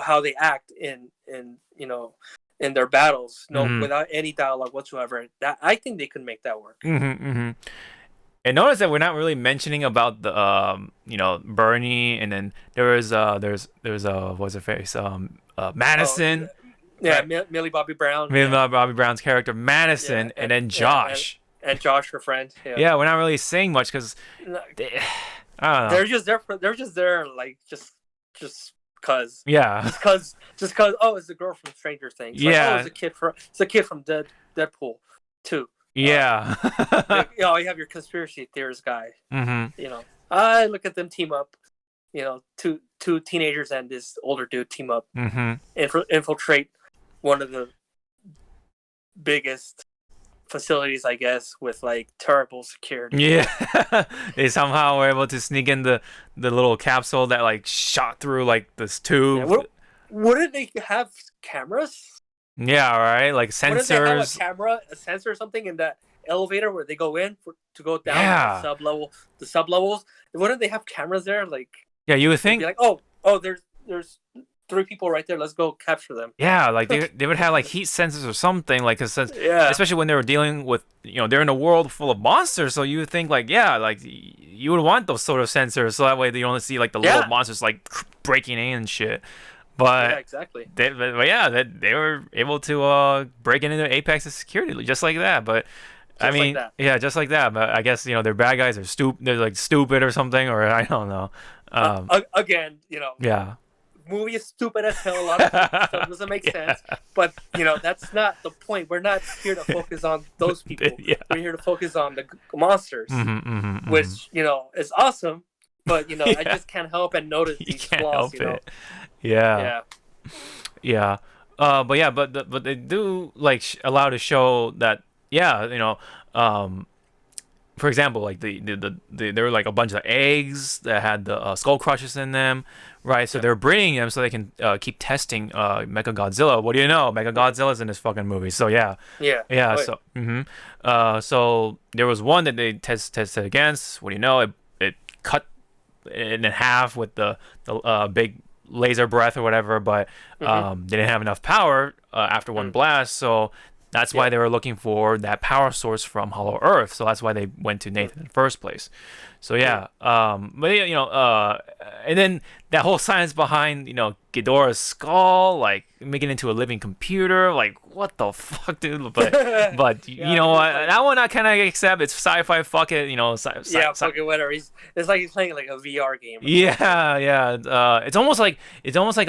how they act in their battles, no, Mm-hmm. without any dialogue whatsoever. That I think they could make that work. Mm-hmm. Mm-hmm. And notice that we're not really mentioning about the Bernie, and then there's what's her face Oh Madison, yeah, right? Millie Bobby Brown, I mean, yeah, Bobby Brown's character yeah, Madison, and then yeah, Josh. and Josh, her friend, yeah. Yeah, we're not really saying much because No, I don't know. they're just there like just cause Yeah, just cause oh, it's the girl from Stranger Things, like, oh, yeah, it's a kid from Deadpool too. yeah. You have your conspiracy theorist guy. Mm-hmm. I look at them team up. Two teenagers and this older dude team up, Mm-hmm. infiltrate one of the biggest facilities, I guess, with like terrible security. Yeah, they somehow were able to sneak in the little capsule that like shot through like this Yeah, tube. wouldn't they have cameras? Yeah, right. Like Wouldn't they have sensors. a sensor or something in that elevator where they go in to go down Yeah, the sub levels? Wouldn't they have cameras there? Like, yeah. You would they'd be think. like, oh, oh, there's three people right there. Let's go capture them. Yeah, like they would have like heat sensors or something, like a sense, Yeah, especially when they were dealing with, they're in a world full of monsters, so you would think like, yeah, like you would want those sort of sensors, so that way you only see like the little yeah, monsters like breaking in and shit. yeah, But exactly. but yeah, they were able to break into Apex's security just like that. But I Just like mean, that. yeah, just like that. But I guess their bad guys are they're like stupid or something, or I don't know. Again, Yeah. movie is stupid as hell. A lot of stuff doesn't make Yeah. sense. But that's not the point. We're not here to focus on those people. Yeah. We're here to focus on the monsters, which is awesome. But I Yeah. just can't help and notice You these can't flaws. help it. Yeah. Yeah, Yeah. But yeah, but they do like allow to show that, yeah, for example, like there were like a bunch of eggs that had the skull crushes in them, right? So Yep. they're breeding them so they can keep testing Mecha Godzilla. What do you know? Mecha Godzilla's in this fucking movie. So yeah, yeah, yeah. oh, So there was one that they tested against. What do you know? It cut in half with the big laser breath or whatever, but they didn't have enough power after one blast, so that's why Yeah. they were looking for that power source from Hollow Earth. So that's why they went to Nathan in the first place. So yeah, but and then that whole science behind Ghidorah's skull, like making it into a living computer, like what the fuck, dude? But Yeah, you know what? like- That one I kind of accept. It's sci-fi. Fuck it, yeah, fucking whatever. It's like he's playing like a VR game. Yeah, yeah. It's almost like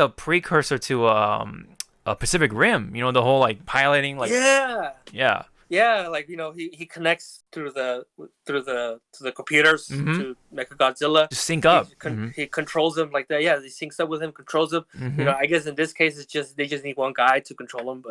a precursor to a Pacific Rim. The whole like piloting, like Yeah, yeah. yeah, like he connects through the to the computers Mhm. to Mechagodzilla. Just sync up. He controls them like that. Yeah, he syncs up with him, controls him. Mhm. I guess in this case, they just need one guy to control him.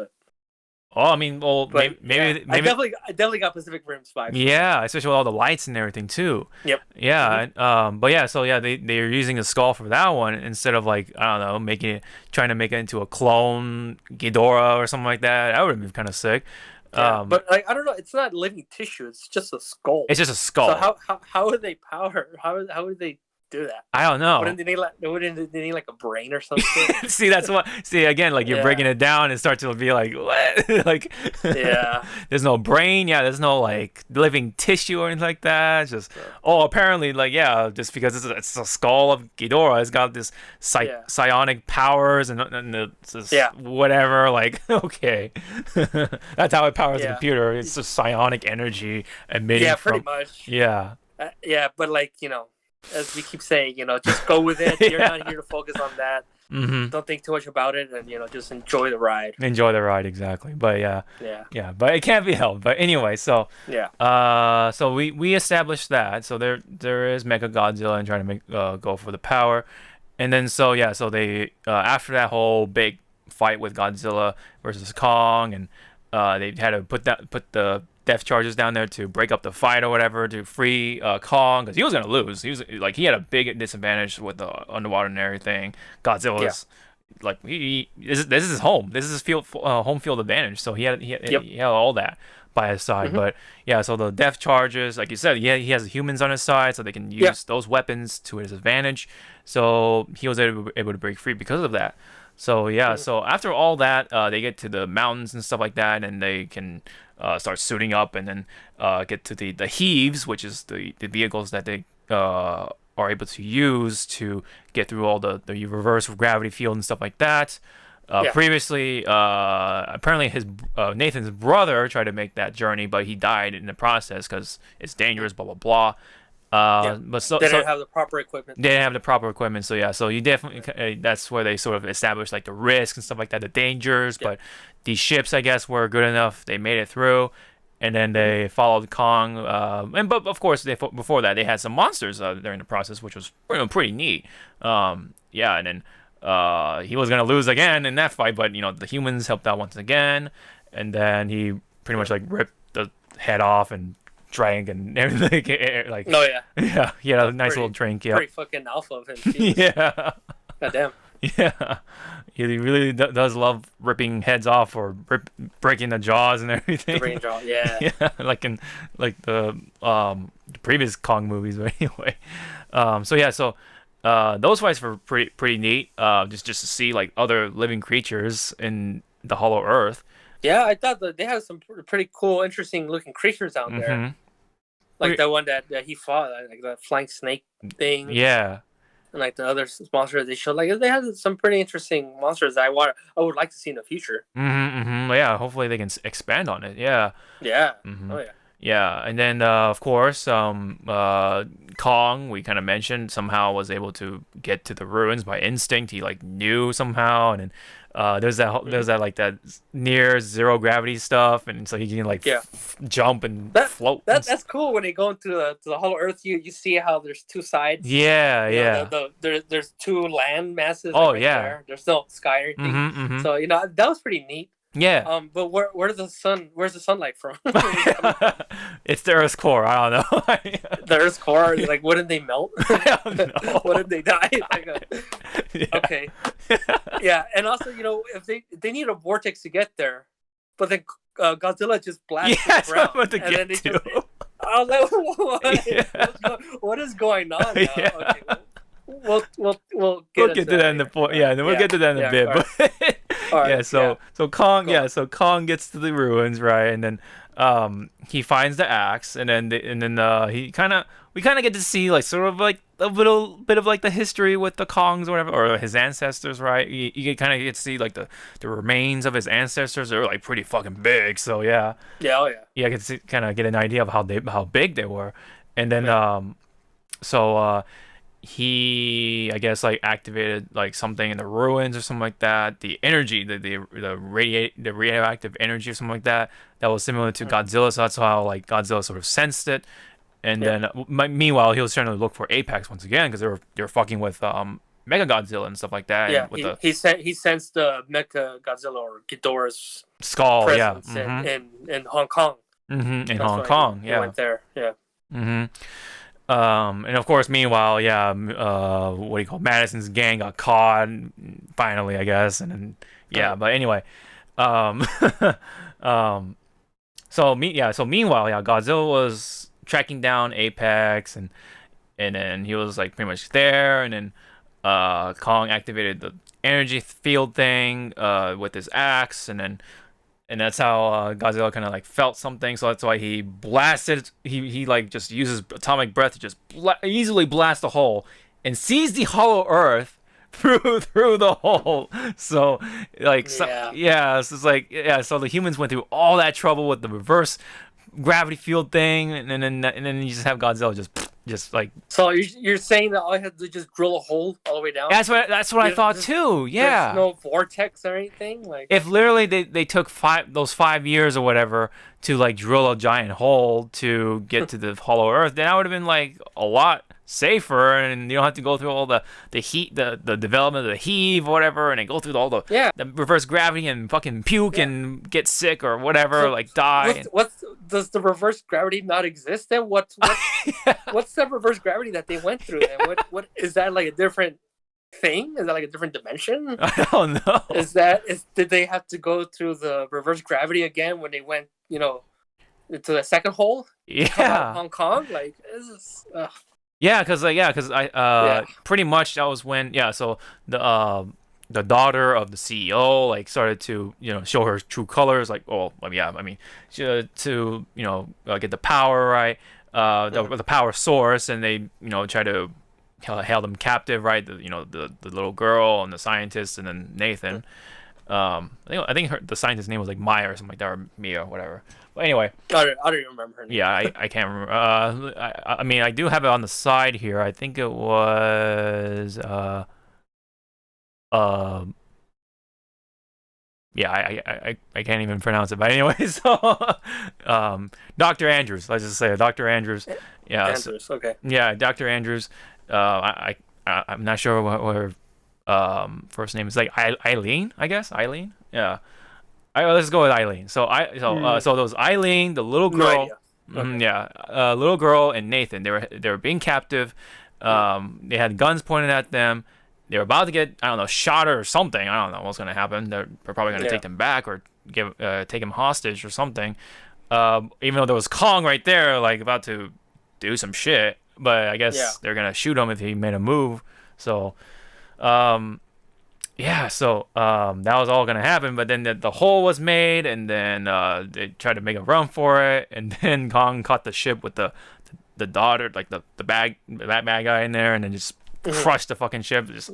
Oh, I mean, well, But maybe, yeah, maybe, I definitely got Pacific Rim's vibes. yeah, especially with all the lights and everything too. Yep. Yeah, but yeah, so yeah, they're using a skull for that one instead of like I don't know, trying to make it into a clone Ghidorah or something like that. That would have been kind of sick. Yeah, but like I don't know, it's not living tissue. It's just a skull. It's just a skull. So how would they power? How would they do that? I don't know. Wouldn't they need like a brain or something? See, that's what. See, again, like you're Yeah. breaking it down and start to be like, what? Like, Yeah. there's no brain. Yeah, there's no like living tissue or anything like that. It's just, apparently, like, yeah, just because it's a skull of Ghidorah, it's got this Yeah. psionic powers and it's just Yeah. whatever. Like, okay, that's how it powers the Yeah. computer. It's just psionic energy emitting Yeah, from. pretty much. Yeah. Yeah, but like as we keep saying, just go with it. You're not here to focus on that. Mm-hmm. Don't think too much about it, and just enjoy the ride. Enjoy the ride, exactly. But yeah. Yeah. Yeah, but it can't be helped. But anyway, so Yeah. so we established that. So there is Mecha Godzilla and trying to make go for the power, and then so they after that whole big fight with Godzilla versus Kong, and they had to put the death charges down there to break up the fight or whatever to free Kong because he was gonna lose. He had a big disadvantage with the underwater and everything. Godzilla was. Like this is his home. This is his home field advantage. So he had all that by his side. Mhm. But yeah, so the death charges, like you said, he has humans on his side, so they can use those weapons to his advantage. So he was able to break free because of that. So yeah, so after all that, they get to the mountains and stuff like that, and they can start suiting up, and then get to the heaves, which is the vehicles that they are able to use to get through all the reverse gravity field and stuff like that. Previously, apparently his Nathan's brother tried to make that journey, but he died in the process because it's dangerous. Blah blah blah. But They didn't have the proper equipment. they didn't have the proper equipment. So yeah, so you definitely that's where they sort of established like the risks and stuff like that, the dangers. But these ships, I guess, were good enough. They made it through. And then they followed Kong, but of course before that they had some monsters during the process, which was pretty neat. And then he was gonna lose again in that fight, but the humans helped out once again, and then he pretty much like ripped the head off and drank and everything. Like Oh yeah, yeah, he had a nice little drink. Yeah, pretty fucking alpha of him. Jesus. yeah. Goddamn. Yeah, he really does love ripping heads off or breaking the jaws and everything. The brain draw. Yeah. Yeah, like in the previous Kong movies. But anyway, Those fights were pretty neat. Just to see like other living creatures in the Hollow Earth. Yeah, I thought that they had some pretty cool, interesting looking creatures down there. Mm-hmm. Like the one that he fought, like the flying snake thing, Yeah. and like the other monsters they showed. Like they had some pretty interesting monsters that I would like to see in the future. Mm-hmm, mm-hmm. Yeah. Hopefully they can expand on it. Yeah. Yeah. Mm-hmm. Oh yeah. Yeah, and then of course, Kong, we kind of mentioned, somehow was able to get to the ruins by instinct. He like knew somehow, and then there's that like that near zero gravity stuff, and so he can like Yeah. jump and That float. that's cool when they go into the Hollow Earth. You see how there's two sides. Yeah, You yeah. know, there's two land masses. Oh, right yeah. there. There's no sky or anything. Mm-hmm, mm-hmm. So that was pretty neat. Yeah. But where's the sunlight from? It's the Earth's core. I don't know. The Earth's core, like, wouldn't they melt? I don't know. Wouldn't they die? Like, Yeah. okay, yeah, and also, if they need a vortex to get there, but then Godzilla just blasts Yeah, the ground, that's what I'm about to and then get they to. just, I was like, Yeah. what is going on now? Yeah. Okay, we'll We'll get get to that in the yeah, then we'll get to that in a bit. All right. But All right, yeah, so Kong, Go on. so Kong gets to the ruins, right, and then he finds the axe, and then we kind of get to see like sort of like a little bit of like the history with the Kongs or whatever, or his ancestors, right? You kind of get to see like the remains of his ancestors. They're like pretty fucking big, so yeah, Oh yeah. I get to kind of get an idea of how big they were, and then so he, I guess, like activated like something in the ruins or something like that. The energy, the radioactive energy or something like that, that was similar to Godzilla. So that's how like Godzilla sort of sensed it. And then meanwhile, he was trying to look for Apex once again because they were fucking with Mega Godzilla and stuff like that. Yeah, And with he sensed the Mecha Godzilla or Ghidorah's skull, yeah, presence in Hong Kong. in That's Hong why Kong, he yeah. went there. Yeah. And of course, meanwhile, what do you call Madison's gang got caught finally, I guess, and then but anyway, so meanwhile, Godzilla was tracking down Apex, and then he was like pretty much there, and then Kong activated the energy field thing with his axe, and that's how Godzilla kind of like felt something. So that's why he blasted. He like just uses atomic breath to just easily blast a hole and sees the Hollow Earth through the hole. So like so it's like So the humans went through all that trouble with the reverse gravity field thing, and then you just have Godzilla just like. So you're saying that I had to just drill a hole all the way down? That's what I thought too. Yeah. There's no vortex or anything. Like if literally they took 5 years or whatever to like drill a giant hole to get to the Hollow Earth, then that would have been like a lot safer, and you don't have to go through all the heat, the development of the heave or whatever, and then go through all the reverse gravity and fucking puke and get sick or whatever, so, like die. Does the reverse gravity not exist then? What's the reverse gravity that they went through then? What is that, like a different thing? Is that like a different dimension? I don't know. Did they have to go through the reverse gravity again when they went, into the second hole? Yeah. Hong Kong? Like, this is, Yeah, because I pretty much that was when so the daughter of the CEO like started to show her true colors, like to get the power right, the power source, and they try to held them captive, right, the little girl and the scientist and then Nathan. I think the scientist's name was like Maya or something like that, or Mia or whatever. But anyway, I don't even remember her name. Yeah, I can't remember. I mean, I do have it on the side here. I think it was I can't even pronounce it. But anyway, so Dr. Andrews. Let's just say Dr. Andrews. Yeah. Andrews. Okay. Yeah, Dr. Andrews. I'm not sure what her first name is. Like Eileen, I guess. Eileen. Yeah. Let's go with Eileen. So there was Eileen, the little girl. No idea. Okay. Little girl and Nathan. They were being captive. They had guns pointed at them. They were about to get, I don't know, shot or something. I don't know what's gonna happen. They're probably gonna take them back or take them hostage or something. Even though there was Kong right there, like about to do some shit. But I guess they're gonna shoot him if he made a move. So yeah, so that was all gonna happen, but then the hole was made, and then they tried to make a run for it, and then Kong caught the ship with the daughter, like that bad guy in there, and then just Mhm. crushed the fucking ship. Just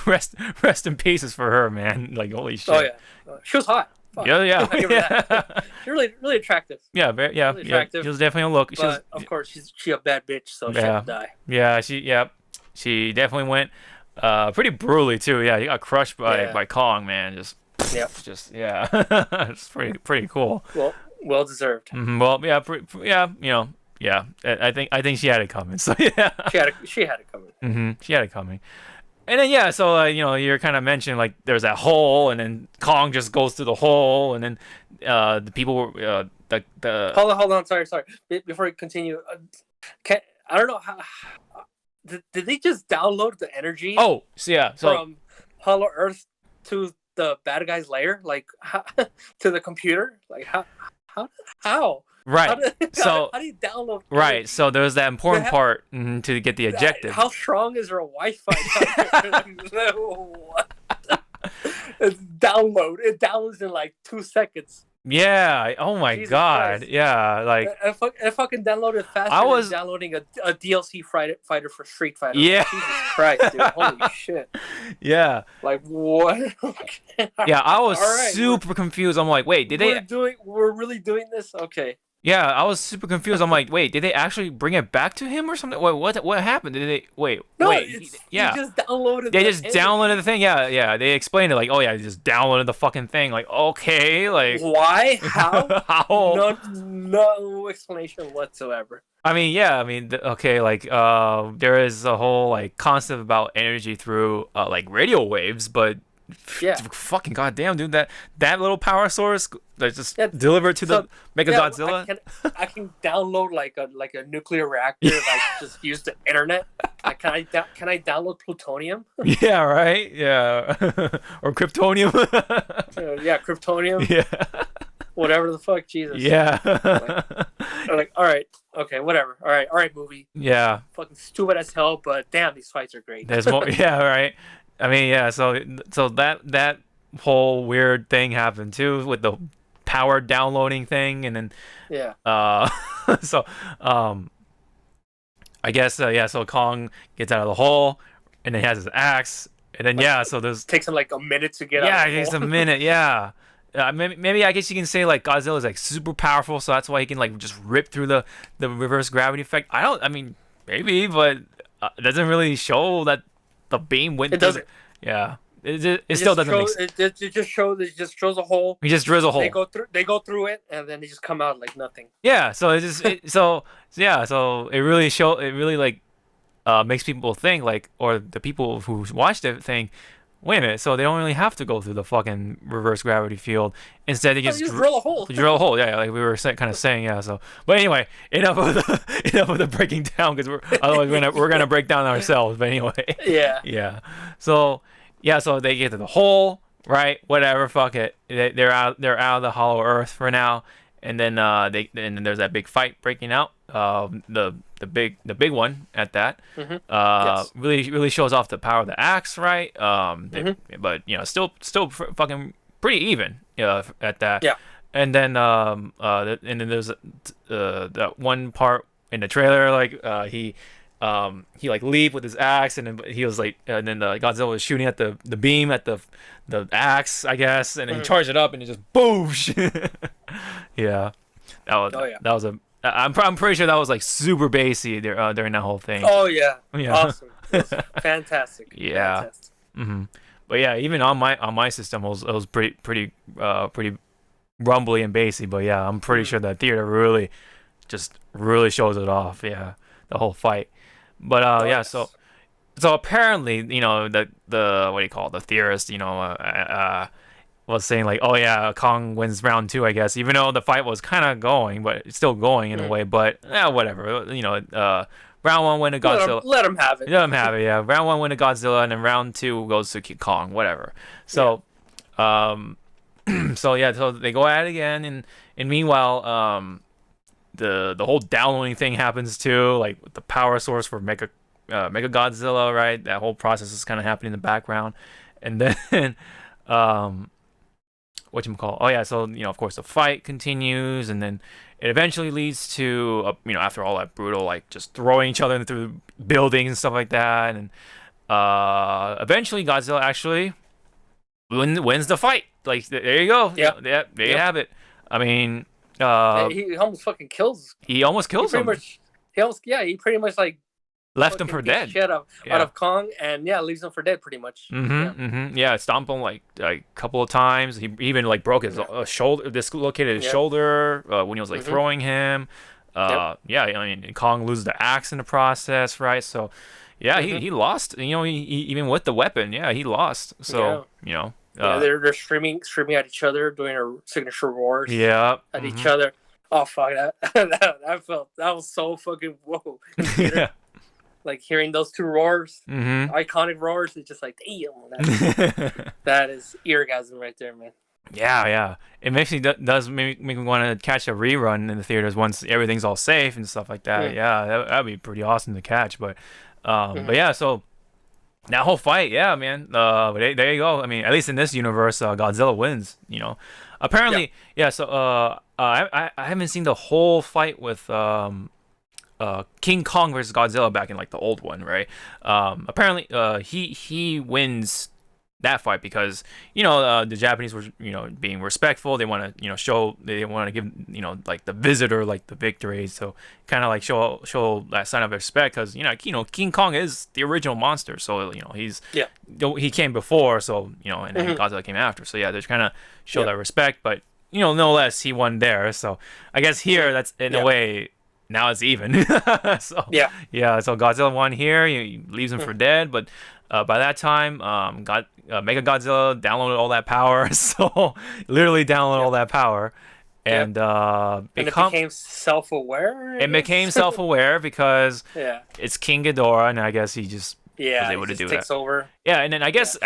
rest in pieces for her, man. Like holy Oh shit. yeah, she was hot. Fuck. Yeah, yeah, I give her that. yeah, She's really attractive. yeah, yeah, Really yeah. She attractive. was definitely a look. She was, But of course, she a bad bitch, so she had yeah, to die. yeah. She definitely went pretty brutally too. Yeah, he got crushed Yeah. by Kong, man. Yep. Just yeah, it's pretty cool. Well deserved. Well, yeah, yeah, yeah. I think she had it coming. So yeah, She had it coming. she had it coming. And then yeah, so you're kind of mentioning like there's that hole, and then Kong just goes through the hole, and then the people were the Hold on. Sorry. Before we continue, can I don't know how. Did they just download the energy oh so yeah so from Hollow Earth to the bad guy's lair, like to the computer? Like how how right so how do you download right energy? so there's that important They part to get the objective. How strong is their Wi-Fi? What? It's download. It downloads in like 2 seconds. Yeah. Oh my Jesus God. Christ. Yeah. Like I fucking downloaded faster I was- than downloading a DLC fighter for Street Fighter. Yeah. Jesus Christ, dude. Holy shit. yeah. Like, what? Yeah. I was All right, super confused. I'm like, wait, did they? We're really doing this? Okay. Yeah. I was super confused. I'm like, wait, did they actually bring it back to him or something? Wait, what happened? Did they? Wait. No, Wait. you just downloaded They the just energy. downloaded the thing. Yeah. Yeah. They explained it like, oh yeah, they just downloaded the fucking thing. Like, okay. Like, Why? How? how? No explanation whatsoever. I mean, yeah, I mean, okay, like, there is a whole like concept about energy through like radio waves, but Yeah. fucking goddamn, dude, that little power source that just Yeah, delivered to the Mega Yeah, Godzilla. I can download like a nuclear reactor, like just use the internet. Like, can I download plutonium? Yeah, right. Yeah, or kryptonium. Yeah, kryptonium, Yeah, whatever the fuck, Jesus. yeah, Like, all right, okay, whatever. All right, movie. yeah. Fucking stupid as hell, but damn, these fights are great. There's more. Yeah, right. I mean, yeah. So that whole weird thing happened too with the power downloading thing, and then Yeah. so I guess yeah. So Kong gets out of the hole, and then he has his axe, and then yeah. So there's Takes him like a minute to get yeah, out. it takes a minute. Yeah. Maybe I guess you can say like Godzilla is like super powerful, so that's why he can like just rip through the reverse gravity effect. I mean maybe, but it doesn't really show that the beam went. It doesn't. Yeah, it still doesn't make sense. It just shows a hole. He just drills a hole. They go through it, and then they just come out like nothing. Yeah, so so it really like makes people think like, or the people who watched it think, wait a minute, so they don't really have to go through the fucking reverse gravity field. Instead, they You just just drill a hole. drill a hole. Yeah, like we were kind of saying. Yeah. So, but anyway, enough of the breaking down because otherwise we're gonna break down ourselves. But anyway, Yeah. yeah. So yeah, so they get to the hole, right? Whatever, fuck it. They're out of the Hollow Earth for now, and then then there's that big fight breaking out. The big one at that. Yes. Really shows off the power of the axe, right? But still fucking pretty even. At that. Yeah. And then and then there's that one part in the trailer like he like leaped with his axe, and then he was like, and then Godzilla was shooting at the beam at the axe, I guess, and then he charged it up, and it just boosh. Yeah, that was a. I'm pretty sure that was like super bassy there during that whole thing. Oh yeah. Yeah. Awesome. It was fantastic. Yeah. Fantastic. But yeah, even on my system, it was pretty rumbly and bassy. But yeah, I'm pretty sure that theater really shows it off. Yeah, the whole fight. But yeah, Yes. so apparently, the what do you call it, the theorist, was saying like, oh yeah, Kong wins round 2, I guess, even though the fight was kind of going, but it's still going in a way. But whatever, round 1 win to Godzilla. Let him have it. Let him have it. Yeah, round 1 win to Godzilla, and then round 2 goes to Kong. Whatever. So, so yeah, so they go at it again, and meanwhile, the whole downloading thing happens too, like with the power source for Mega Godzilla, right? That whole process is kind of happening in the background, and then um, whatchamacallit? Oh yeah, so of course the fight continues, and then it eventually leads to after all that brutal like just throwing each other through buildings and stuff like that, and eventually Godzilla actually wins the fight. Like there you go. Yeah. There you have it. I mean, he almost fucking kills. he almost kills him. He pretty much like Left him for dead. Shit out of Kong, and leaves him for dead pretty much. Yeah, stomped him like a couple of times. He even like broke his shoulder, dislocated his shoulder when he was like throwing him. Yeah, I mean Kong loses the axe in the process, right? So yeah, he lost. He even with the weapon, he lost. So they're screaming at each other, doing their signature roars. Yeah, at each other. Oh fuck that was so fucking whoa. Yeah. Like hearing those two roars, iconic roars, it's just like damn, that is eargasm right there, man. Yeah. It makes me does make me want to catch a rerun in the theaters once everything's all safe and stuff like that. Yeah, that'd be pretty awesome to catch. But yeah, so that whole fight, yeah, man. But there you go. I mean, at least in this universe, Godzilla wins. Apparently, yeah. So I haven't seen the whole fight with King Kong versus Godzilla back in like the old one, right? Apparently, he wins that fight because the Japanese were being respectful. They want to show, they want to give like the visitor like the victory, so kind of like show that sign of respect because King Kong is the original monster, so he came before, so and then Godzilla came after, so yeah, they're kind of show that respect, but no less he won there, so I guess here that's in a way. Now it's even. So so Godzilla won here. He leaves him for dead, but by that time, Mega Godzilla downloaded all that power. So literally downloaded all that power, and it became self-aware. It became self-aware because it's King Ghidorah, and I guess he just was able to do takes over. Yeah, and then I guess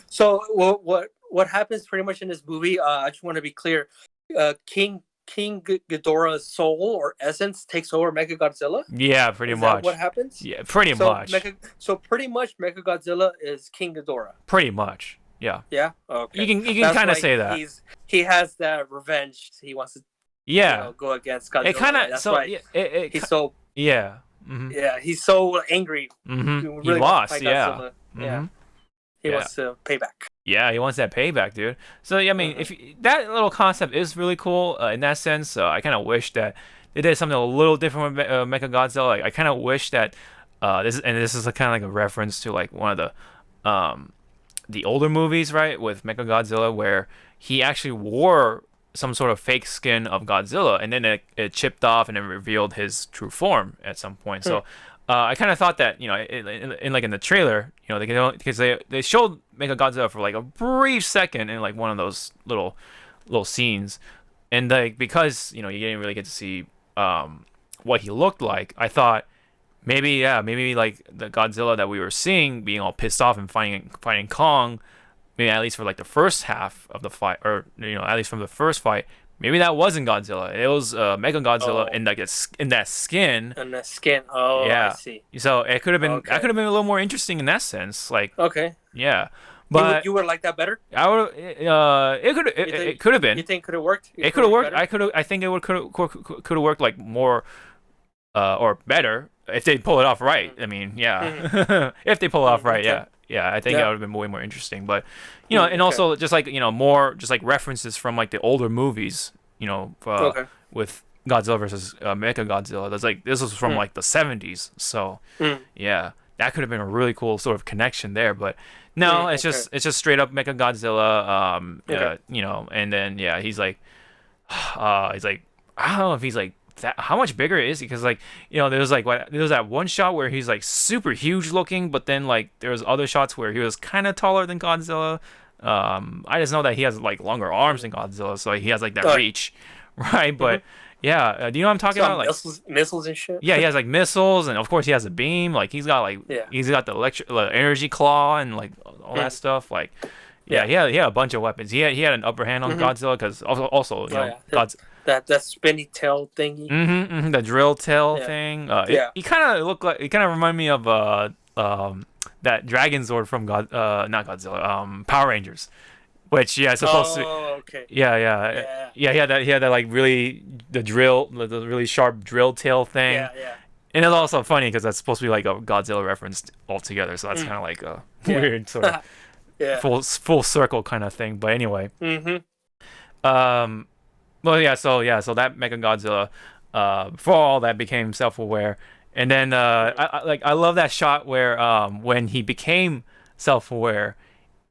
So what happens pretty much in this movie? I just want to be clear. King Ghidorah's soul or essence takes over Mechagodzilla? Yeah, pretty much. That what happens? Yeah, pretty much. So pretty much Mechagodzilla is King Ghidorah. Pretty much. Yeah. Yeah? Okay. You can kind of say that. He has that revenge. He wants to go against Godzilla. It kind of that's why he's so yeah. Yeah, he's so angry. He lost, yeah. He wants to pay back. Yeah, he wants that payback, dude. So I mean, if that little concept is really cool in that sense, I kind of wish that they did something a little different with Mechagodzilla. Like, I kind of wish that this is kind of like a reference to like one of the older movies, right, with Mechagodzilla, where he actually wore some sort of fake skin of Godzilla, and then it chipped off and it revealed his true form at some point. So. I kind of thought that in the trailer, because they showed Mechagodzilla for like a brief second in like one of those little scenes, and like because you didn't really get to see what he looked like, I thought maybe like the Godzilla that we were seeing being all pissed off and fighting Kong, maybe at least for like the first half of the fight, or at least from the first fight. Maybe that wasn't Godzilla. It was Mechagodzilla in like in that skin. In that skin. Oh, yeah. I see. So it could have been. Okay. I could have been a little more interesting in that sense. Like. Okay. Yeah, but you would like that better. I would. It could have been. You think could have worked? It could have worked. I think it could have worked like more, or better if they pull it off right. I mean, yeah. If they pull it off right, yeah. Yeah, I think that would have been way more interesting. But and also just like more just like references from like the older movies, with Godzilla versus Mechagodzilla. That's like this was from like the 70s. So yeah, that could have been a really cool sort of connection there. But no, it's just straight up Mechagodzilla. And then he's like I don't know if he's like. How much bigger is he? Because like there was that one shot where he's like super huge looking, but then like there was other shots where he was kind of taller than Godzilla. I just know that he has like longer arms than Godzilla, so he has like that reach, right? But do you know what I'm talking about? Like missiles and shit. Yeah, he has like missiles, and of course he has a beam. Like he's got the energy claw and like all that stuff. Like he had a bunch of weapons. He had an upper hand on Godzilla because also that spinny tail thingy. The drill tail Yeah, thing. yeah. He kind of looked like it kind of reminded me of that Dragon Zord from not Godzilla, Power Rangers, which yeah, supposed to Oh, okay. yeah. Yeah, He had that like really the really sharp drill tail thing, yeah. and it's also funny because that's supposed to be like a Godzilla reference altogether. So that's Mm, kind of like a yeah, weird sort of yeah. full circle kind of thing. But anyway, Mm-hmm. um, well so that Mega Godzilla, for all that became self aware, and then I love that shot where when he became self aware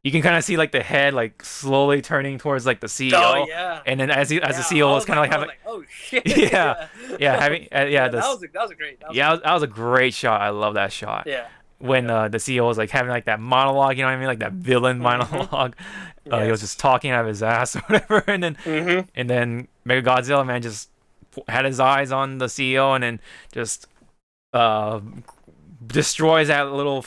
you can kind of see like the head like slowly turning towards like the Oh CEO, yeah, and then as the yeah. CEO was kind of like I was having like, oh shit. yeah Yeah, having yeah yeah. this That was a great. That was a yeah great. that was a great shot. I love that shot Yeah, when yeah. the CEO was like having like that monologue, you know what I mean, like that villain Mm-hmm. monologue. He was just Yes. talking out of his ass or whatever, Mm-hmm. and then Mega Godzilla man just had his eyes on the CEO and then just uh destroys that little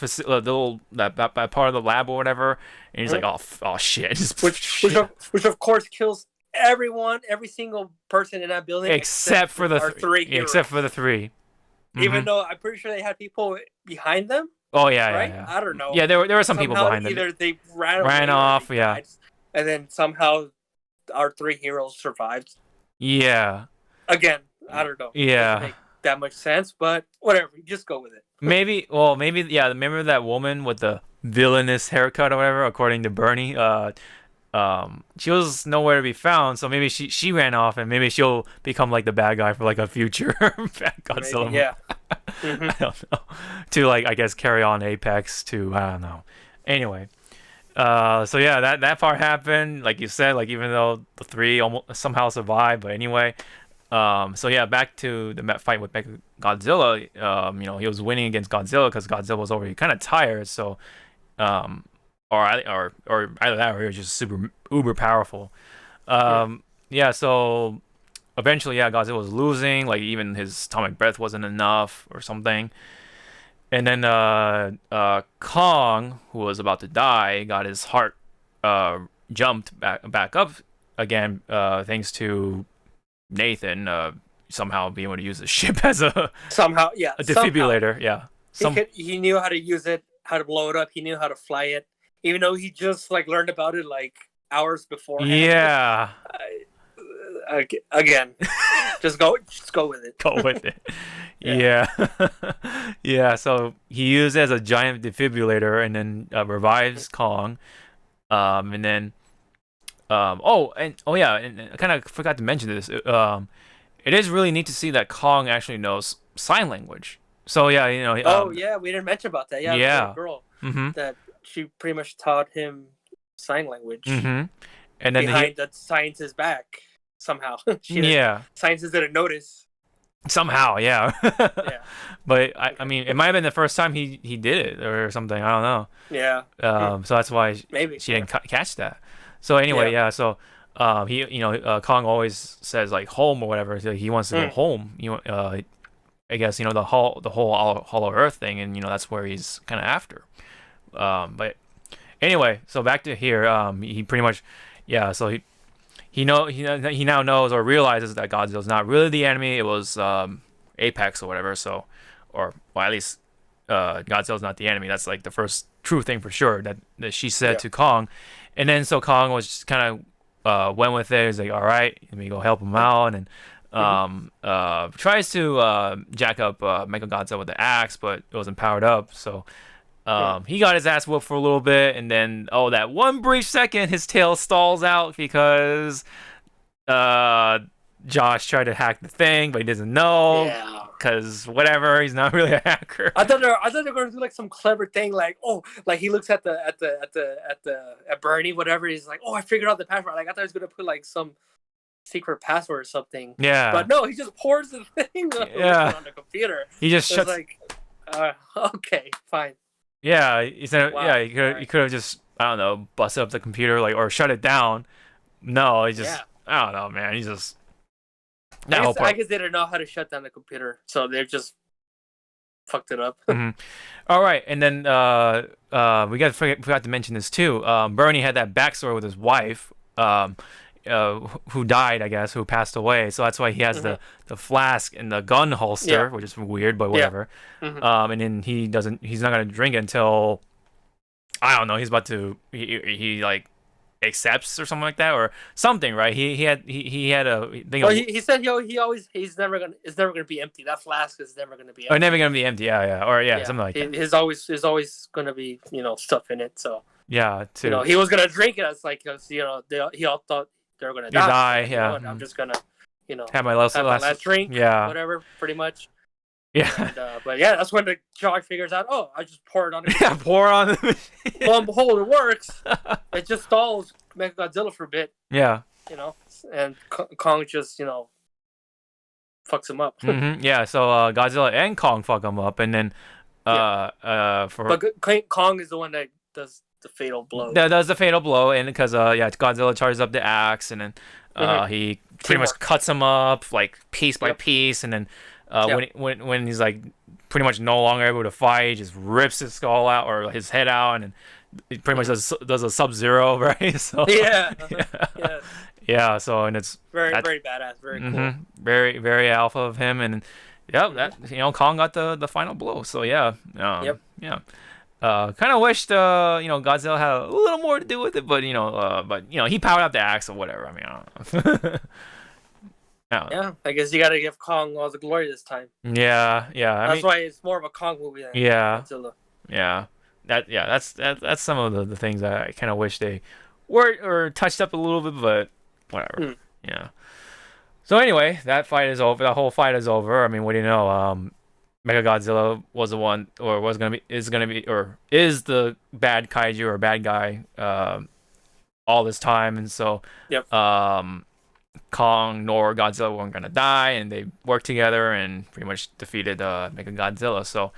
that part of the lab or whatever, and he's like, Mm-hmm. oh shit, just Which of course kills everyone, every single person in that building except except for the our three except for heroes. the three. Even Hmm. though I'm pretty sure they had people behind them, Oh right? yeah. I don't know. Yeah, there were some people Somehow behind them. either they ran Ran away or they off. Yeah. died, and then somehow our three heroes survived. Yeah. Again, I don't know. Doesn't Yeah. make that much sense, but whatever. Just go with it. Maybe yeah. Remember that woman with the villainous haircut or whatever, according to Bernie. She was nowhere to be found, so maybe she ran off, and maybe she'll become like the bad guy for like a future bad Maybe, Godzilla movie. yeah. Mm-hmm. I don't know. To like I guess carry on Apex to I don't know. Anyway, so yeah, that part happened. Like you said, like even though the three almost somehow survived, but anyway. So yeah, back to the fight with Godzilla. He was winning against Godzilla because Godzilla was already kind of tired. So, um, or either that or he was just super uber powerful. Mm. Yeah. So eventually, yeah, Godzilla was losing. Like even his atomic breath wasn't enough or something. And then Kong, who was about to die, got his heart jumped back up again, thanks to Nathan somehow being able to use the ship as Somehow, yeah. a Somehow defibrillator. Yeah, he knew how to use it, how to blow it up. He knew how to fly it, even though he just like learned about it like hours beforehand. yeah. Again, just go with it. Go with it. Yeah. Yeah, yeah. So he used it as a giant defibrillator, and then revives Kong. And then yeah, and I kind of forgot to mention this. It is really neat to see that Kong actually knows sign language. So yeah, Oh yeah, we didn't mention about that. Yeah, the little yeah. girl Mm-hmm. that she pretty much taught him sign language Mm-hmm. And then behind the scientist's back. Somehow, yeah. scientists didn't notice. Somehow, yeah. Yeah. But I mean, it might have been the first time he did it or something. I don't know. Yeah. So that's why Maybe she didn't catch that. So anyway, Yeah. yeah. So Kong always says like home or whatever. So he wants to go home. I guess the whole Hollow Earth thing, and that's where he's kind of after. But anyway, so back to here. He pretty much, yeah. So he now knows or realizes that Godzilla's not really the enemy. It was Apex or whatever. So, or well, at least Godzilla's not the enemy. That's like the first true thing for sure that she said to Kong. And then so Kong was just kind of went with it. He's like, all right, let me go help him out, and tries to jack up Mechagodzilla with the axe, but it wasn't powered up. So he got his ass whooped for a little bit, and then that one brief second, his tail stalls out because Josh tried to hack the thing, but he doesn't know. Yeah. Because whatever, he's not really a hacker. I thought they were gonna do like some clever thing, like like he looks at Bernie, whatever. He's like, I figured out the password. Like I thought he was gonna put like some secret password or something. Yeah. But no, he just pours the thing on the computer. He just shuts. Like, okay, fine. Yeah, he said. Wow. Yeah, he could have just I don't know busted up the computer or shut it down. No, he just I don't know, man. He just. I guess they didn't know how to shut down the computer, so they just fucked it up. Mm-hmm. All right, and then forgot to mention this too. Bernie had that backstory with his wife. who died, I guess, who passed away. So that's why he has Hmm. the flask and the gun holster, Yeah. which is weird, but Yeah. whatever. Hmm. And then he's not gonna drink it until I don't know. He's about to he like accepts or something like that or something, right? He had a thing Well, of he said he always he's never gonna it's never gonna be empty. That flask is never gonna be or never empty. gonna be empty. Yeah, or yeah, Yeah, something like that. his always gonna be stuff in it. So Yeah, to he was gonna drink it. It's like cause, he all thought they were gonna you die. die. Like, you know Yeah, what? I'm just gonna have my last have my last drink, Yeah, whatever, pretty much. yeah, And but yeah, that's when the shark figures out. Oh, I just pour it on the yeah. Pour on the machine. lo and behold, it works. It just stalls Mechagodzilla for a bit, Yeah. and Kong just fucks him up. Yeah, so Godzilla and Kong fuck him up, and then for But Kong is the one that does the fatal blow. that does the fatal blow, and because Godzilla charges up the axe, and then he pretty much cuts him up like piece by piece, and then when he's like pretty much no longer able to fight, he just rips his skull out or his head out, and then he pretty much does a Sub-Zero, right? So Yeah. yeah. So and it's Very badass, very cool. very very alpha of him, and that Kong got the final blow. So yeah, yeah. Kind of wished Godzilla had a little more to do with it, but he powered up the axe or whatever. I mean, I don't know. I don't know. Yeah, I guess you got to give Kong all the glory this time. Yeah. That's why it's more of a Kong movie than Godzilla. Yeah. That's some of the things I kind of wish they were or touched up a little bit, but whatever. Yeah. So anyway, that fight is over. The whole fight is over. I mean, what do you know? Mechagodzilla was the one, or is the bad kaiju or bad guy all this time, and so Kong nor Godzilla weren't gonna die, and they worked together and pretty much defeated Mechagodzilla. So,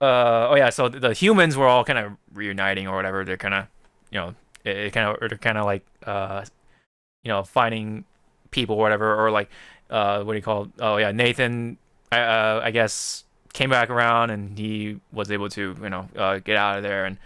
so the humans were all kind of reuniting or whatever. They're kind of, they're kind of like, finding people or whatever, or like, what do you call it? Oh yeah, Nathan, I guess came back around and he was able to, get out of there, and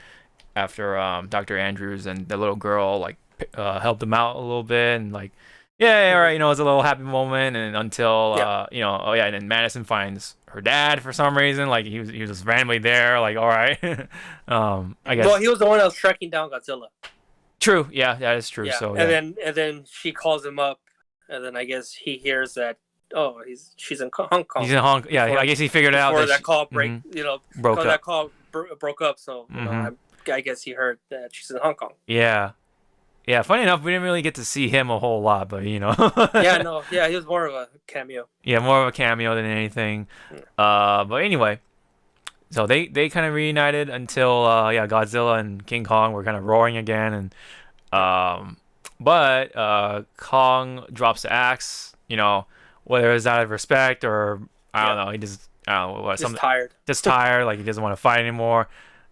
after Dr. Andrews and the little girl like helped him out a little bit, and like, yeah, all right, it's a little happy moment, and until and then Madison finds her dad for some reason, like he was just randomly there, like, all right. I guess. Well, he was the one that was tracking down Godzilla. True, yeah, that is true. Yeah. So and then she calls him up, and then I guess he hears that she's in Hong Kong. He's in Hong Kong. Yeah, I guess he figured out before that that call broke up. That call broke up. So I guess he heard that she's in Hong Kong. Yeah. Yeah, funny enough, we didn't really get to see him a whole lot, but he was more of a cameo. Yeah, more of a cameo than anything. But anyway, so they kind of reunited until Godzilla and King Kong were kind of roaring again, and but Kong drops the axe, whether it's out of respect or I don't know, he just tired. Just tired, like he doesn't want to fight anymore.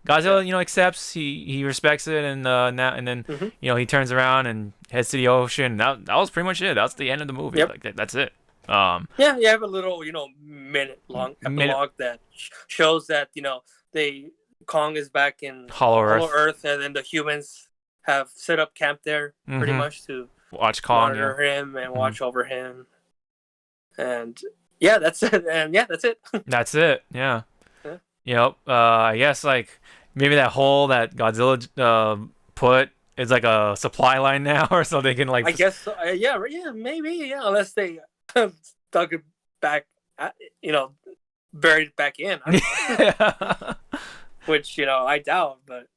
Godzilla, accepts. He respects it, and then he turns around and heads to the ocean. That was pretty much it. That's the end of the movie. Yep. Like that's it. You have a little minute long epilogue that shows that Kong is back in Hollow Earth, and then the humans have set up camp there pretty much to watch Kong, monitor him and watch over him. And that's it. And that's it. That's it. Yeah. I guess like maybe that hole that Godzilla put is like a supply line now, or so they can like. I guess so. Maybe unless they dug it back, buried it back in. Which I doubt, but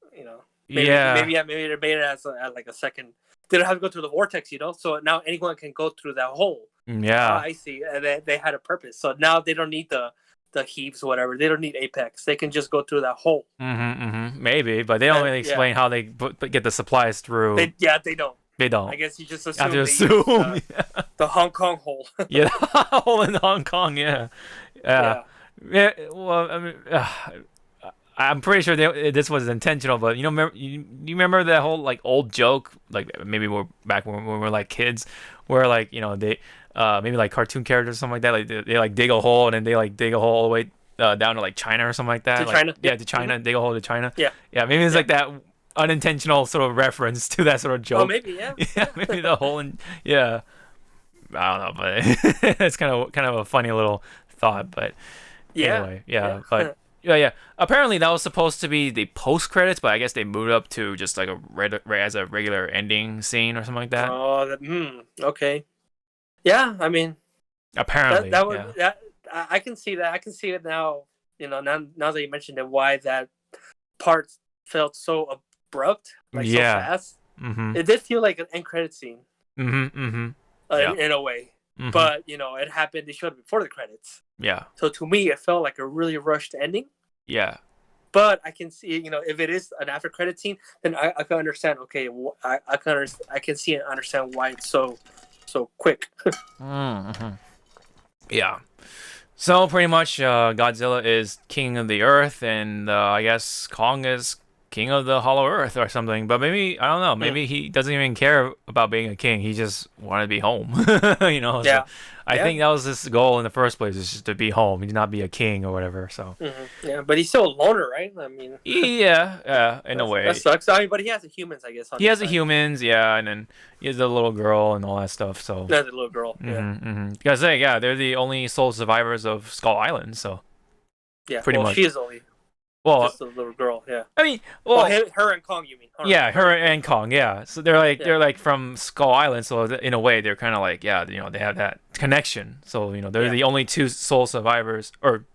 maybe they made it as like a second. They don't have to go through the vortex, so now anyone can go through that hole. Yeah, I see. And they had a purpose, so now they don't need the heaves or whatever. They don't need Apex. They can just go through that hole. Maybe, but they don't really explain how they get the supplies through. They don't. They don't. I guess you just have to assume assume the Hong Kong hole. Yeah, hole in Hong Kong. Yeah. Well, I mean, I'm pretty sure this was intentional, but you remember that whole like old joke, like maybe we're back when we were like kids, where like they maybe like cartoon characters or something like that, like they like dig a hole and then they like dig a hole all the way down to like China or something like that. To China. Yeah, to China. Dig a hole to China. Yeah. Yeah, maybe it's like that. unintentional sort of reference to that sort of Oh, joke. maybe, yeah, Yeah, maybe the whole yeah. I don't know, but it's kind of a funny little thought. But yeah, anyway, yeah. yeah, but yeah. Apparently that was supposed to be the post credits, but I guess they moved up to just like as a regular ending scene or something like that. Oh, okay. Yeah, I mean Apparently, that would yeah, that I can see that. I can see it now. Now that you mentioned it, why that part felt so abrupt, like so yeah, fast. mhm, It did feel like an end credit scene, yeah, in a way. mhm, But it happened. They showed it before the credits, yeah, so to me, it felt like a really rushed ending. yeah. But I can see, if it is an after credit scene, then I can understand. Okay, I can see and understand why it's so quick. Mm-hmm. Yeah. So pretty much, Godzilla is king of the earth, and I guess Kong is king of the Hollow Earth or something. But maybe I don't know. Mm. Maybe he doesn't even care about being a king. He just wanted to be home. So Yeah, I yeah, think that was his goal in the first place, is just to be home. He did not be a king or whatever. So yeah. But he's still a loner, right? I mean, yeah, in a that way. sucks. I mean, but he has the humans, I guess, on He his has the side. humans, yeah, and then he has the little girl and all that stuff. So Not the little girl. Yeah, because yeah, they're the only sole survivors of Skull Island. So yeah. pretty Well, much. she is only Well, just a little girl. Yeah. I mean, Oh, well, her and Kong, you mean? yeah, Her her and Kong. and Kong, yeah. So they're like Yeah, from Skull Island, so in a way they're kind of like, yeah, they have that connection. So they're yeah, the only two sole survivors of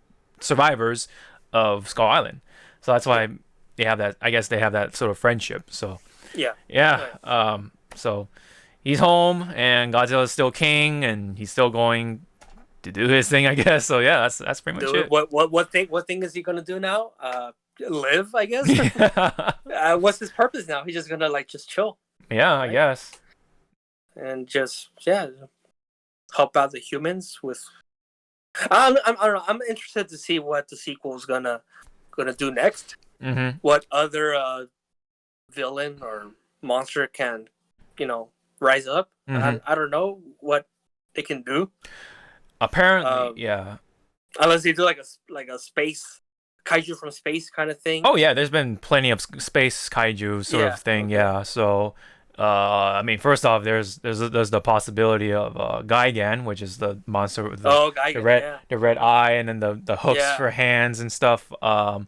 Skull Island. So that's yeah, why they have that. I guess they have that sort of friendship. So yeah. yeah, Oh, yeah. so he's home and Godzilla's still king, and he's still going to do his thing, I guess. So yeah, that's pretty much Do it. it. What thing is he gonna do now? Live, I guess. Yeah, What's his purpose now? He's just gonna like just chill, yeah, I right? guess. And just help out the humans with. I don't know. I'm interested to see what the sequel is gonna do next. Hmm. What other villain or monster can rise up? Hmm. I don't know what they can do. Apparently, Um, yeah. unless they do like a space kaiju from space kind of thing. Oh yeah, there's been plenty of space kaiju sort Yeah. of thing. Okay. Yeah. So, I mean, first off, there's the possibility of Gigan, which is the monster with Oh, Gigan. Yeah. the red eye, and then the hooks Yeah. for hands and stuff. Yeah.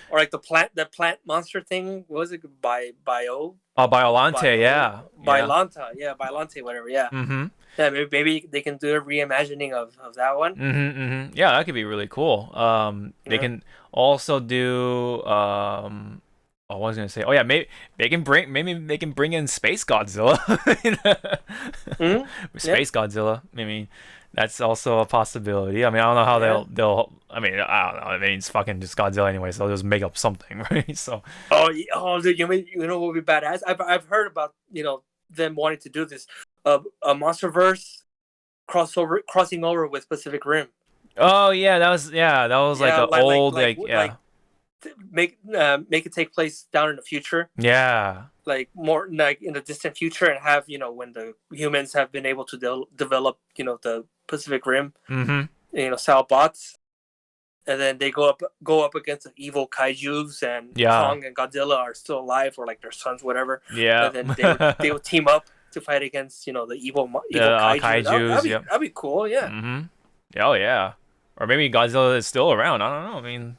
Or like the plant monster thing. What was it? Biolante. Yeah. Yeah. Biolanta. Yeah, Biolante, whatever. Yeah. Mm-hmm. Yeah, maybe they can do a reimagining of that one. Mm-hmm. Mm-hmm. Yeah, that could be really cool. They Yeah. can also do I was gonna say, oh yeah, maybe they can bring in Space Godzilla. Hmm. Yeah. Space Godzilla. I mean, that's also a possibility. I mean, I don't know how Yeah. they'll. I mean, I don't know. I mean, it's fucking just Godzilla anyway, so they'll just make up something, right? So Oh, dude, what would be badass? I've heard about them wanting to do this, a MonsterVerse crossing over with Pacific Rim. oh that was like Yeah, a old like make it take place down in the future, yeah. like more like in the distant future, and have when the humans have been able to develop the Pacific Rim, Mm-hmm. style bots, and then they go up against the evil kaiju's, and Yeah. Kong and Godzilla are still alive, or like their sons, whatever, Yeah. and then they would team up to fight against the evil The kaiju. kaiju's. Yep. That'd be cool, yeah. Mm-hmm. Oh yeah. Or maybe Godzilla is still around. I don't know. I mean,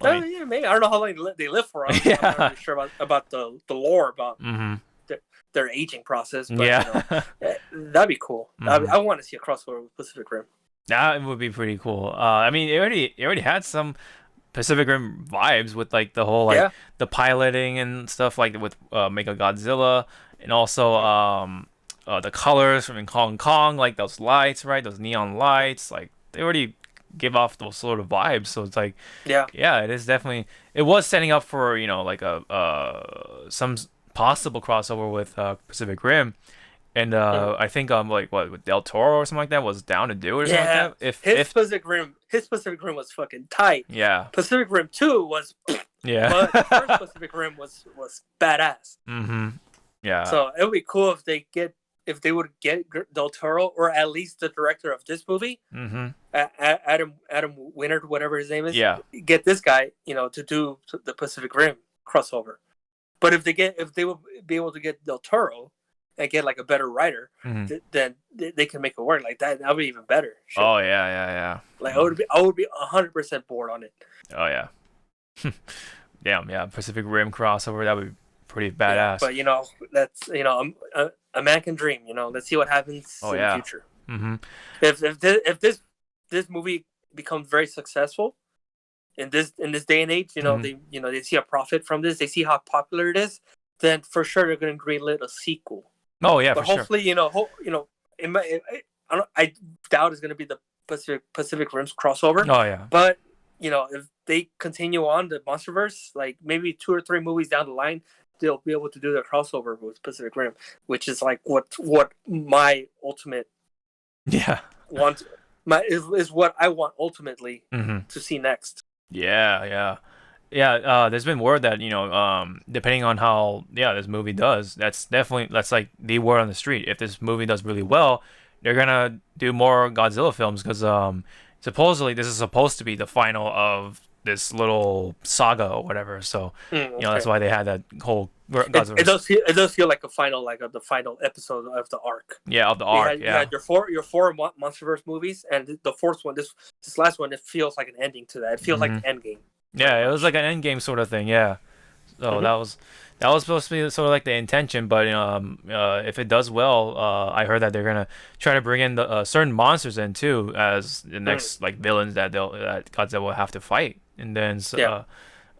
I mean, Yeah, maybe. I don't know how long they live for. I'm not yeah. really sure about the lore about Mm-hmm. their aging process, but Yeah. that'd be cool. Hmm. I want to see a crossover with Pacific Rim. That would be pretty cool. I mean, it already had some Pacific Rim vibes with like the whole like Yeah. the piloting and stuff like with Mega Godzilla, and also the colors from Hong Kong, like those lights, right? Those neon lights, like they already give off those sort of vibes. So it's like, Yeah. yeah, it was setting up for like a some possible crossover with Pacific Rim. And Mhm. I think like what with Del Toro or something like that was down to do it or something like Yeah. that. His Pacific Rim was fucking tight. Yeah. Pacific Rim 2 was, Yeah. but the first Pacific Rim was badass. Mm-hmm. Yeah. So it would be cool if they would get Del Toro, or at least the director of this movie, Mm-hmm. Adam Winard, whatever his name is. Yeah. Get this guy, to do the Pacific Rim crossover. But if they will be able to get Del Toro and get like a better writer, then they can make it work like that. That'll be even better. Shit. Oh yeah. Like I would be 100% bored on it. Oh yeah. Damn, yeah, Pacific Rim crossover, that would be pretty badass. Yeah, but that's a man can dream. Let's see what happens in the future. Mm-hmm. If this movie becomes very successful in this day and age, they see a profit from this, they see how popular it is, then for sure they're going to greenlit a sequel. Oh yeah, but for hopefully, sure. I doubt it's going to be the Pacific Rim's crossover. Oh yeah, but if they continue on the MonsterVerse, like maybe 2 or 3 movies down the line, they'll be able to do their crossover with Pacific Rim, which is like what my ultimate is what I want ultimately to see next. Yeah. There's been word that depending on how this movie does, that's like the word on the street. If this movie does really well, they're gonna do more Godzilla films because supposedly this is supposed to be the final of this little saga or whatever. So that's why they had that whole Godzilla. It does feel like a final, like the final episode of the arc. Yeah, of the arc. You had your four MonsterVerse movies, and the fourth one, this last one, it feels like an ending to that. It feels like an end game. Yeah, it was like an end game sort of thing. Yeah, so that was supposed to be sort of like the intention, but if it does well, I heard that they're gonna try to bring in the certain monsters in too as the next like villains that Godzilla will have to fight, and then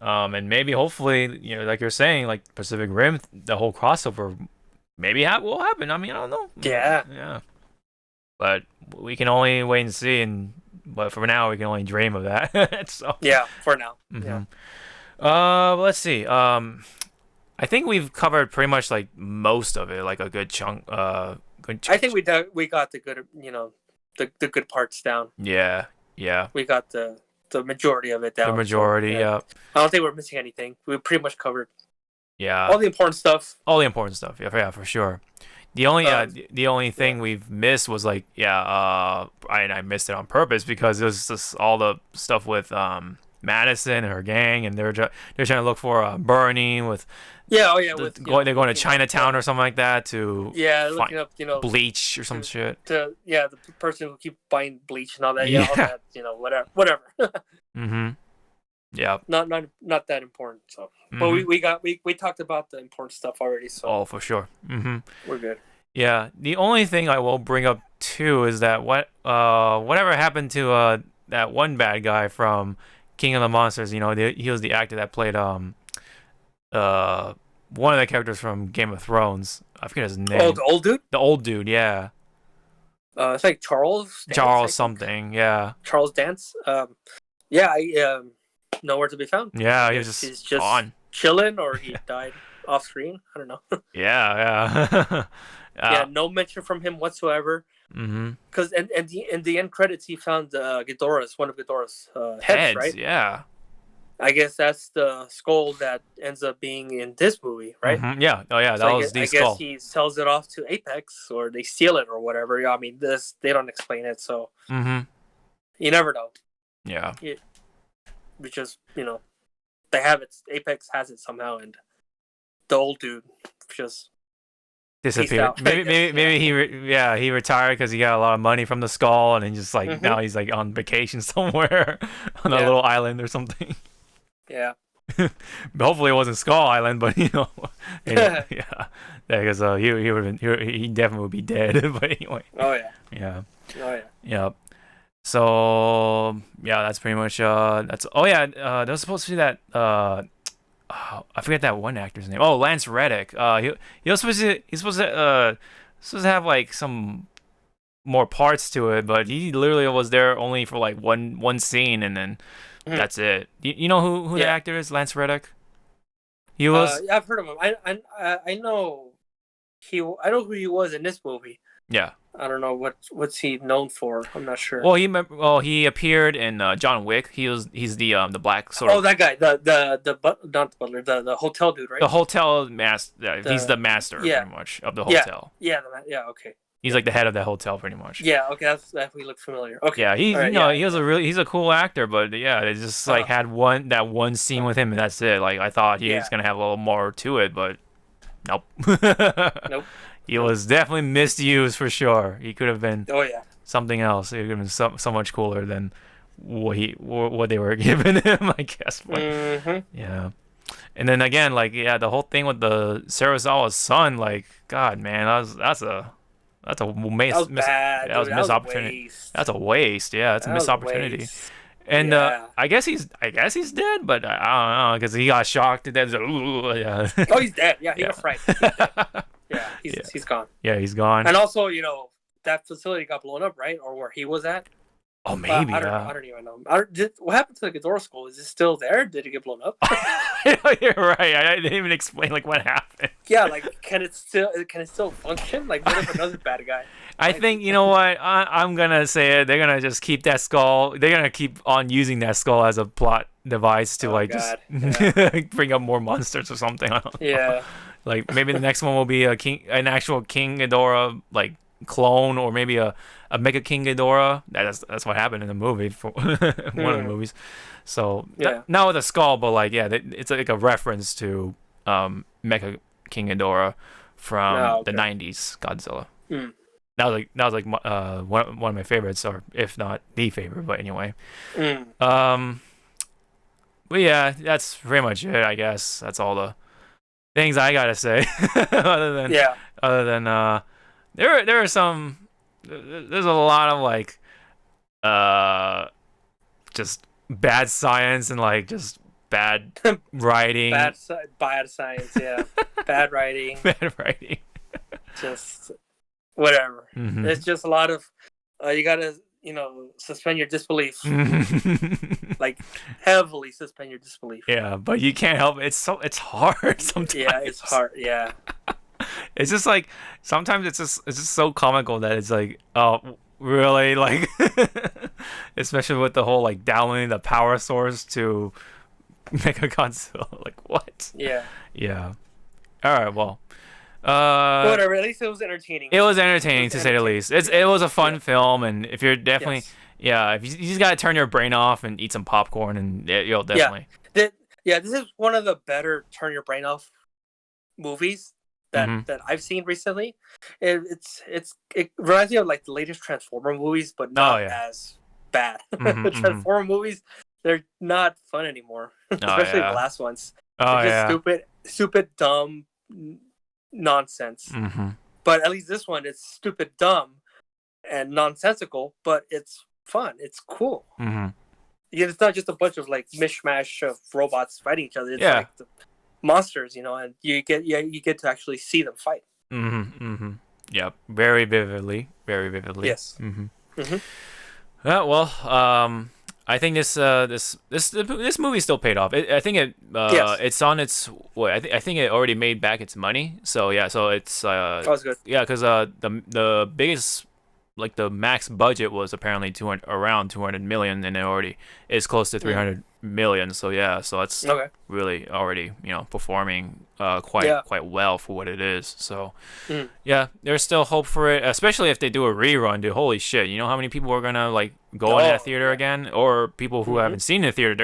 and maybe hopefully like you're saying, like Pacific Rim, the whole crossover maybe will happen. I mean, I don't know. Yeah, but we can only wait and see, but for now we can only dream of that. So yeah, for now. Let's see. I think we've covered pretty much like most of it, like a good chunk. I think we got the good, the good parts down. Yeah. We got the majority of it down. The majority, yeah. I don't think we're missing anything. We pretty much covered. Yeah. All the important stuff. Yeah, for sure. The only thing we've missed was like I missed it on purpose because it was just all the stuff with Madison and her gang, and they're trying to look for Bernie with they're going to Chinatown or something like that to looking up bleach or some shit. The person who keep buying bleach and all that all that whatever. Yeah. Not that important. So, but we talked about the important stuff already. So for sure. We're good. Yeah. The only thing I will bring up too is that whatever happened to that one bad guy from King of the Monsters. He was the actor that played one of the characters from Game of Thrones. I forget his name. Oh, the old dude. The old dude, yeah. It's like Charles. Something, yeah. Charles Dance. I nowhere to be found. Yeah, he's just gone, chilling, or he died off screen. I don't know. Yeah. No mention from him whatsoever. Because in the end credits, he found Ghidorah's, one of Ghidorah's heads, right? Yeah. I guess that's the skull that ends up being in this movie, right? Yeah. Oh yeah, that was the skull. I guess he sells it off to Apex, or they steal it, or whatever. I mean, they don't explain it, so you never know. Yeah. Because they have it. Apex has it somehow, and the old dude just disappeared. Maybe he retired because he got a lot of money from the skull, and then just like now he's like on vacation somewhere on a little island or something. Yeah. But hopefully it wasn't Skull Island, but because he definitely would be dead. But anyway. Oh yeah. Yeah. Oh yeah. Yeah. So that's pretty much that's. Oh yeah, there was supposed to be that. I forget that one actor's name. Oh, Lance Reddick. He was supposed to have like some more parts to it, but he literally was there only for like one scene, and then that's it. You know who the actor is? Lance Reddick. He was. I've heard of him. I know who he was in this movie. Yeah. I don't know what's he known for. I'm not sure. Well, he appeared in John Wick. He's the black sort of. Oh, that guy, the not the butler, the hotel dude, right? The hotel master. He's the master, pretty much, of the hotel. Yeah, okay. He's like the head of that hotel, pretty much. Yeah, okay, that's definitely look familiar. Okay, Yeah, all he's right, yeah, he's a cool actor, but yeah, they just like uh, had one scene with him and that's it. Like I thought he was yeah, gonna have a little more to it, but nope. nope, He nope. was definitely misused for sure. He could have been Oh yeah. something else. He could have been so much cooler than what they were giving him, I guess. But Mm-hmm. yeah. And then again, like yeah, the whole thing with the Sarazawa's son, like God, man, that's a That was bad, that was dude. a That missed was a opportunity. waste. That's a waste. Yeah, it's a That missed was a opportunity. waste. And Yeah. I guess he's dead, but I don't know because he got shocked to death. Yeah, Oh, he's dead. Yeah, he yeah, got fried. He's dead. Yeah, yeah, he's gone. yeah. He's gone. And also, that facility got blown up, right? Or where he was at. Oh, maybe. I don't know. I don't even know. What happened to the Ghidorah school? Is it still there? Did it get blown up? You're right. I didn't even explain like what happened. Yeah, like can it still function? Like what if another bad guy? I think you know what I'm gonna say it. They're gonna just keep that skull. They're gonna keep on using that skull as a plot device to Oh like God. just bring up more monsters or something. I don't know. Yeah. Like maybe the next one will be an actual King Ghidorah like clone, or maybe a Mega King Ghidorah. That's what happened in the movie for one of the movies. So Yeah. not with a skull, but like yeah, it's like a reference to Mega King Ghidorah from Oh, the okay. '90s Godzilla. Hmm. That was like one of my favorites, or if not the favorite. But anyway, Mm. but yeah, that's pretty much it. I guess that's all the things I gotta say. other than Yeah. other than there are some. There's a lot of like just bad science and like just bad writing. Bad science. Yeah. Bad writing. Bad writing. Just whatever. Mhm. It's just a lot of you gotta suspend your disbelief, like heavily suspend your disbelief. Yeah, but you can't help it. It's hard sometimes. Yeah, it's hard. Yeah. It's just like sometimes it's just so comical that it's like, oh really, like especially with the whole like downloading the power source to make a console. Like what? Yeah. Yeah. All right. Well. Whatever. At least it was entertaining. It was entertaining to say the least. It was a fun Yeah. film, and if you're definitely Yes. yeah, if you just gotta turn your brain off and eat some popcorn, and you'll definitely This is one of the better turn your brain off movies that Mhm. that I've seen recently. It reminds me of like the latest Transformer movies, but Oh, not yeah. as bad. Mhm, The mhm. Transformer movies, they're not fun anymore, Oh, especially yeah. the last ones. Oh They're yeah. just stupid, dumb nonsense. Mm-hmm. But at least this one, it's stupid, dumb, and nonsensical, but it's fun. It's cool. Mm-hmm. Yeah, it's not just a bunch of like mishmash of robots fighting each other. It's Yeah. like the monsters, and you get to actually see them fight. Mm-hmm. Mm-hmm. Yeah. Very vividly. Very vividly. Yes. Mm-hmm. Mhm. Yeah, well, I think this movie still paid off. I think Yes. it's on its what I think it already made back its money. So yeah, so it's That was good. yeah, because the biggest like the max budget was apparently around 200 million, and it already is close to 300 million. So yeah, so it's Okay. really already performing Yeah. quite well for what it is. So Mm. yeah, there's still hope for it, especially if they do a rerun. Dude, holy shit! You know how many people are gonna like go in that theater yeah. again, or people who Mhm. haven't seen the theater,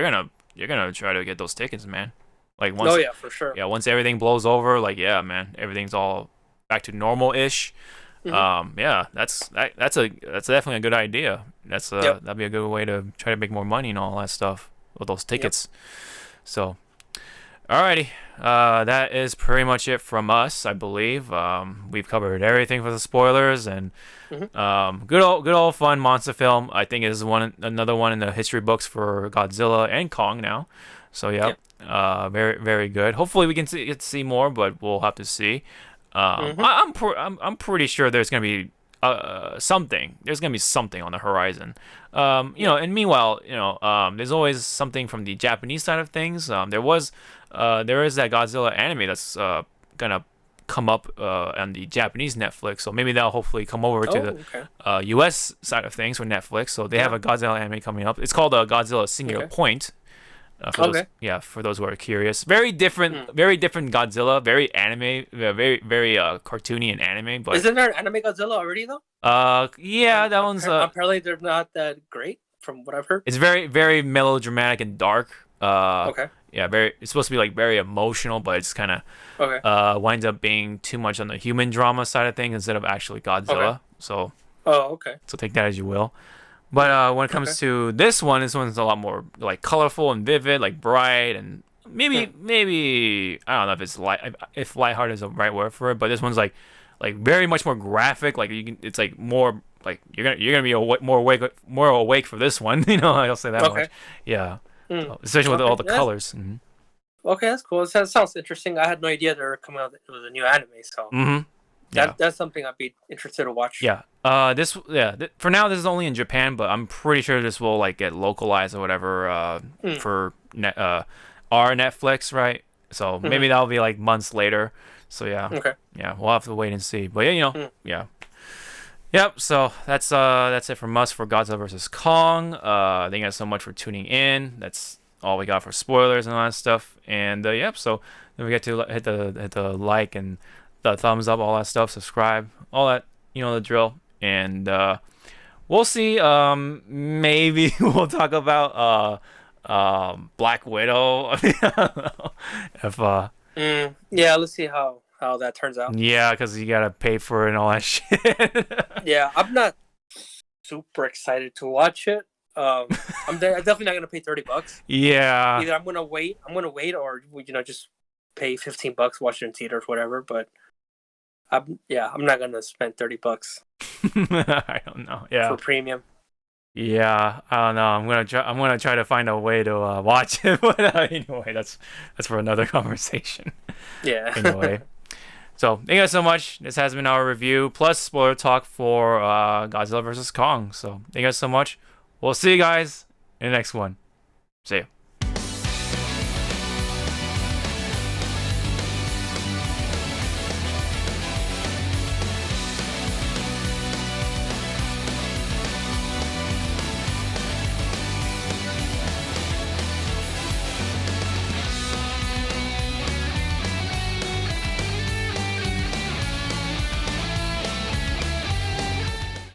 you're gonna try to get those tickets, man. Like Oh yeah, for sure. yeah, once everything blows over, like yeah, man, everything's all back to normal ish. Mhm. Yeah, that's definitely a good idea. Yep. That'd be a good way to try to make more money and all that stuff with those tickets. So, alrighty, that is pretty much it from us, I believe. We've covered everything for the spoilers, and Mhm. good old fun monster film. I think it is another one in the history books for Godzilla and Kong now. So yeah, very very good. Hopefully we can get to see more, but we'll have to see. I'm pretty sure there's gonna be something. There's gonna be something on the horizon. And meanwhile, there's always something from the Japanese side of things. There is that Godzilla anime that's gonna come up on the Japanese Netflix. So maybe that'll hopefully come over to the Okay. U.S. side of things for Netflix. So they have a Godzilla anime coming up. It's called Godzilla Singular Okay. Point. For those, Okay. yeah, for those who are curious, very Hmm. different Godzilla, very anime, very cartoony and anime. But Isn't there an anime Godzilla already though? yeah, that one's Apparently they're not that great from what I've heard. it's very melodramatic and dark. Okay. Yeah, very. It's supposed to be like very emotional, but it's kind of Okay. winds up being too much on the human drama side of things instead of actually Okay. Godzilla. Oh, okay. So take that as you will. But when it Okay. comes to this one's a lot more like colorful and vivid, like bright, and Hmm. maybe I don't know if it's light if lighthearted is the right word for it, but this one's like very much more graphic. Like you can, it's like more like you're gonna be more awake for this one. I'll say that much. Okay. Yeah, Hmm. so, especially with all Okay. the Yes. colors. Okay, that's cool. That sounds interesting. I had no idea they were coming out with a new anime, so Mm-hmm. Yeah. that's something I'd be interested to watch. Yeah. For now this is only in Japan, but I'm pretty sure this will like get localized or whatever Hmm. for our Netflix, right? So maybe Hmm. that'll be like months later. So yeah. Okay. Yeah, we'll have to wait and see. But yeah, Hmm. yeah. Yep, so that's it from us for Godzilla vs. Kong. Thank you guys so much for tuning in. That's all we got for spoilers and all that stuff. And yep, so don't forget to hit the like and the thumbs up, all that stuff, subscribe, all that, the drill. And we'll see. Maybe we'll talk about Black Widow. if Yeah, let's see how that turns out. Yeah, because you gotta pay for it and all that shit. Yeah, I'm not super excited to watch it. I'm definitely not gonna pay $30. Yeah. Either I'm gonna wait, or just pay $15, watch it in theaters, whatever. But I'm not gonna spend $30 I don't know. Yeah. for premium. Yeah. I don't know. I'm gonna try to find a way to watch it. But anyway, that's for another conversation. Yeah. Anyway. So thank you guys so much. This has been our review plus spoiler talk for Godzilla vs. Kong. So thank you guys so much. We'll see you guys in the next one. See ya.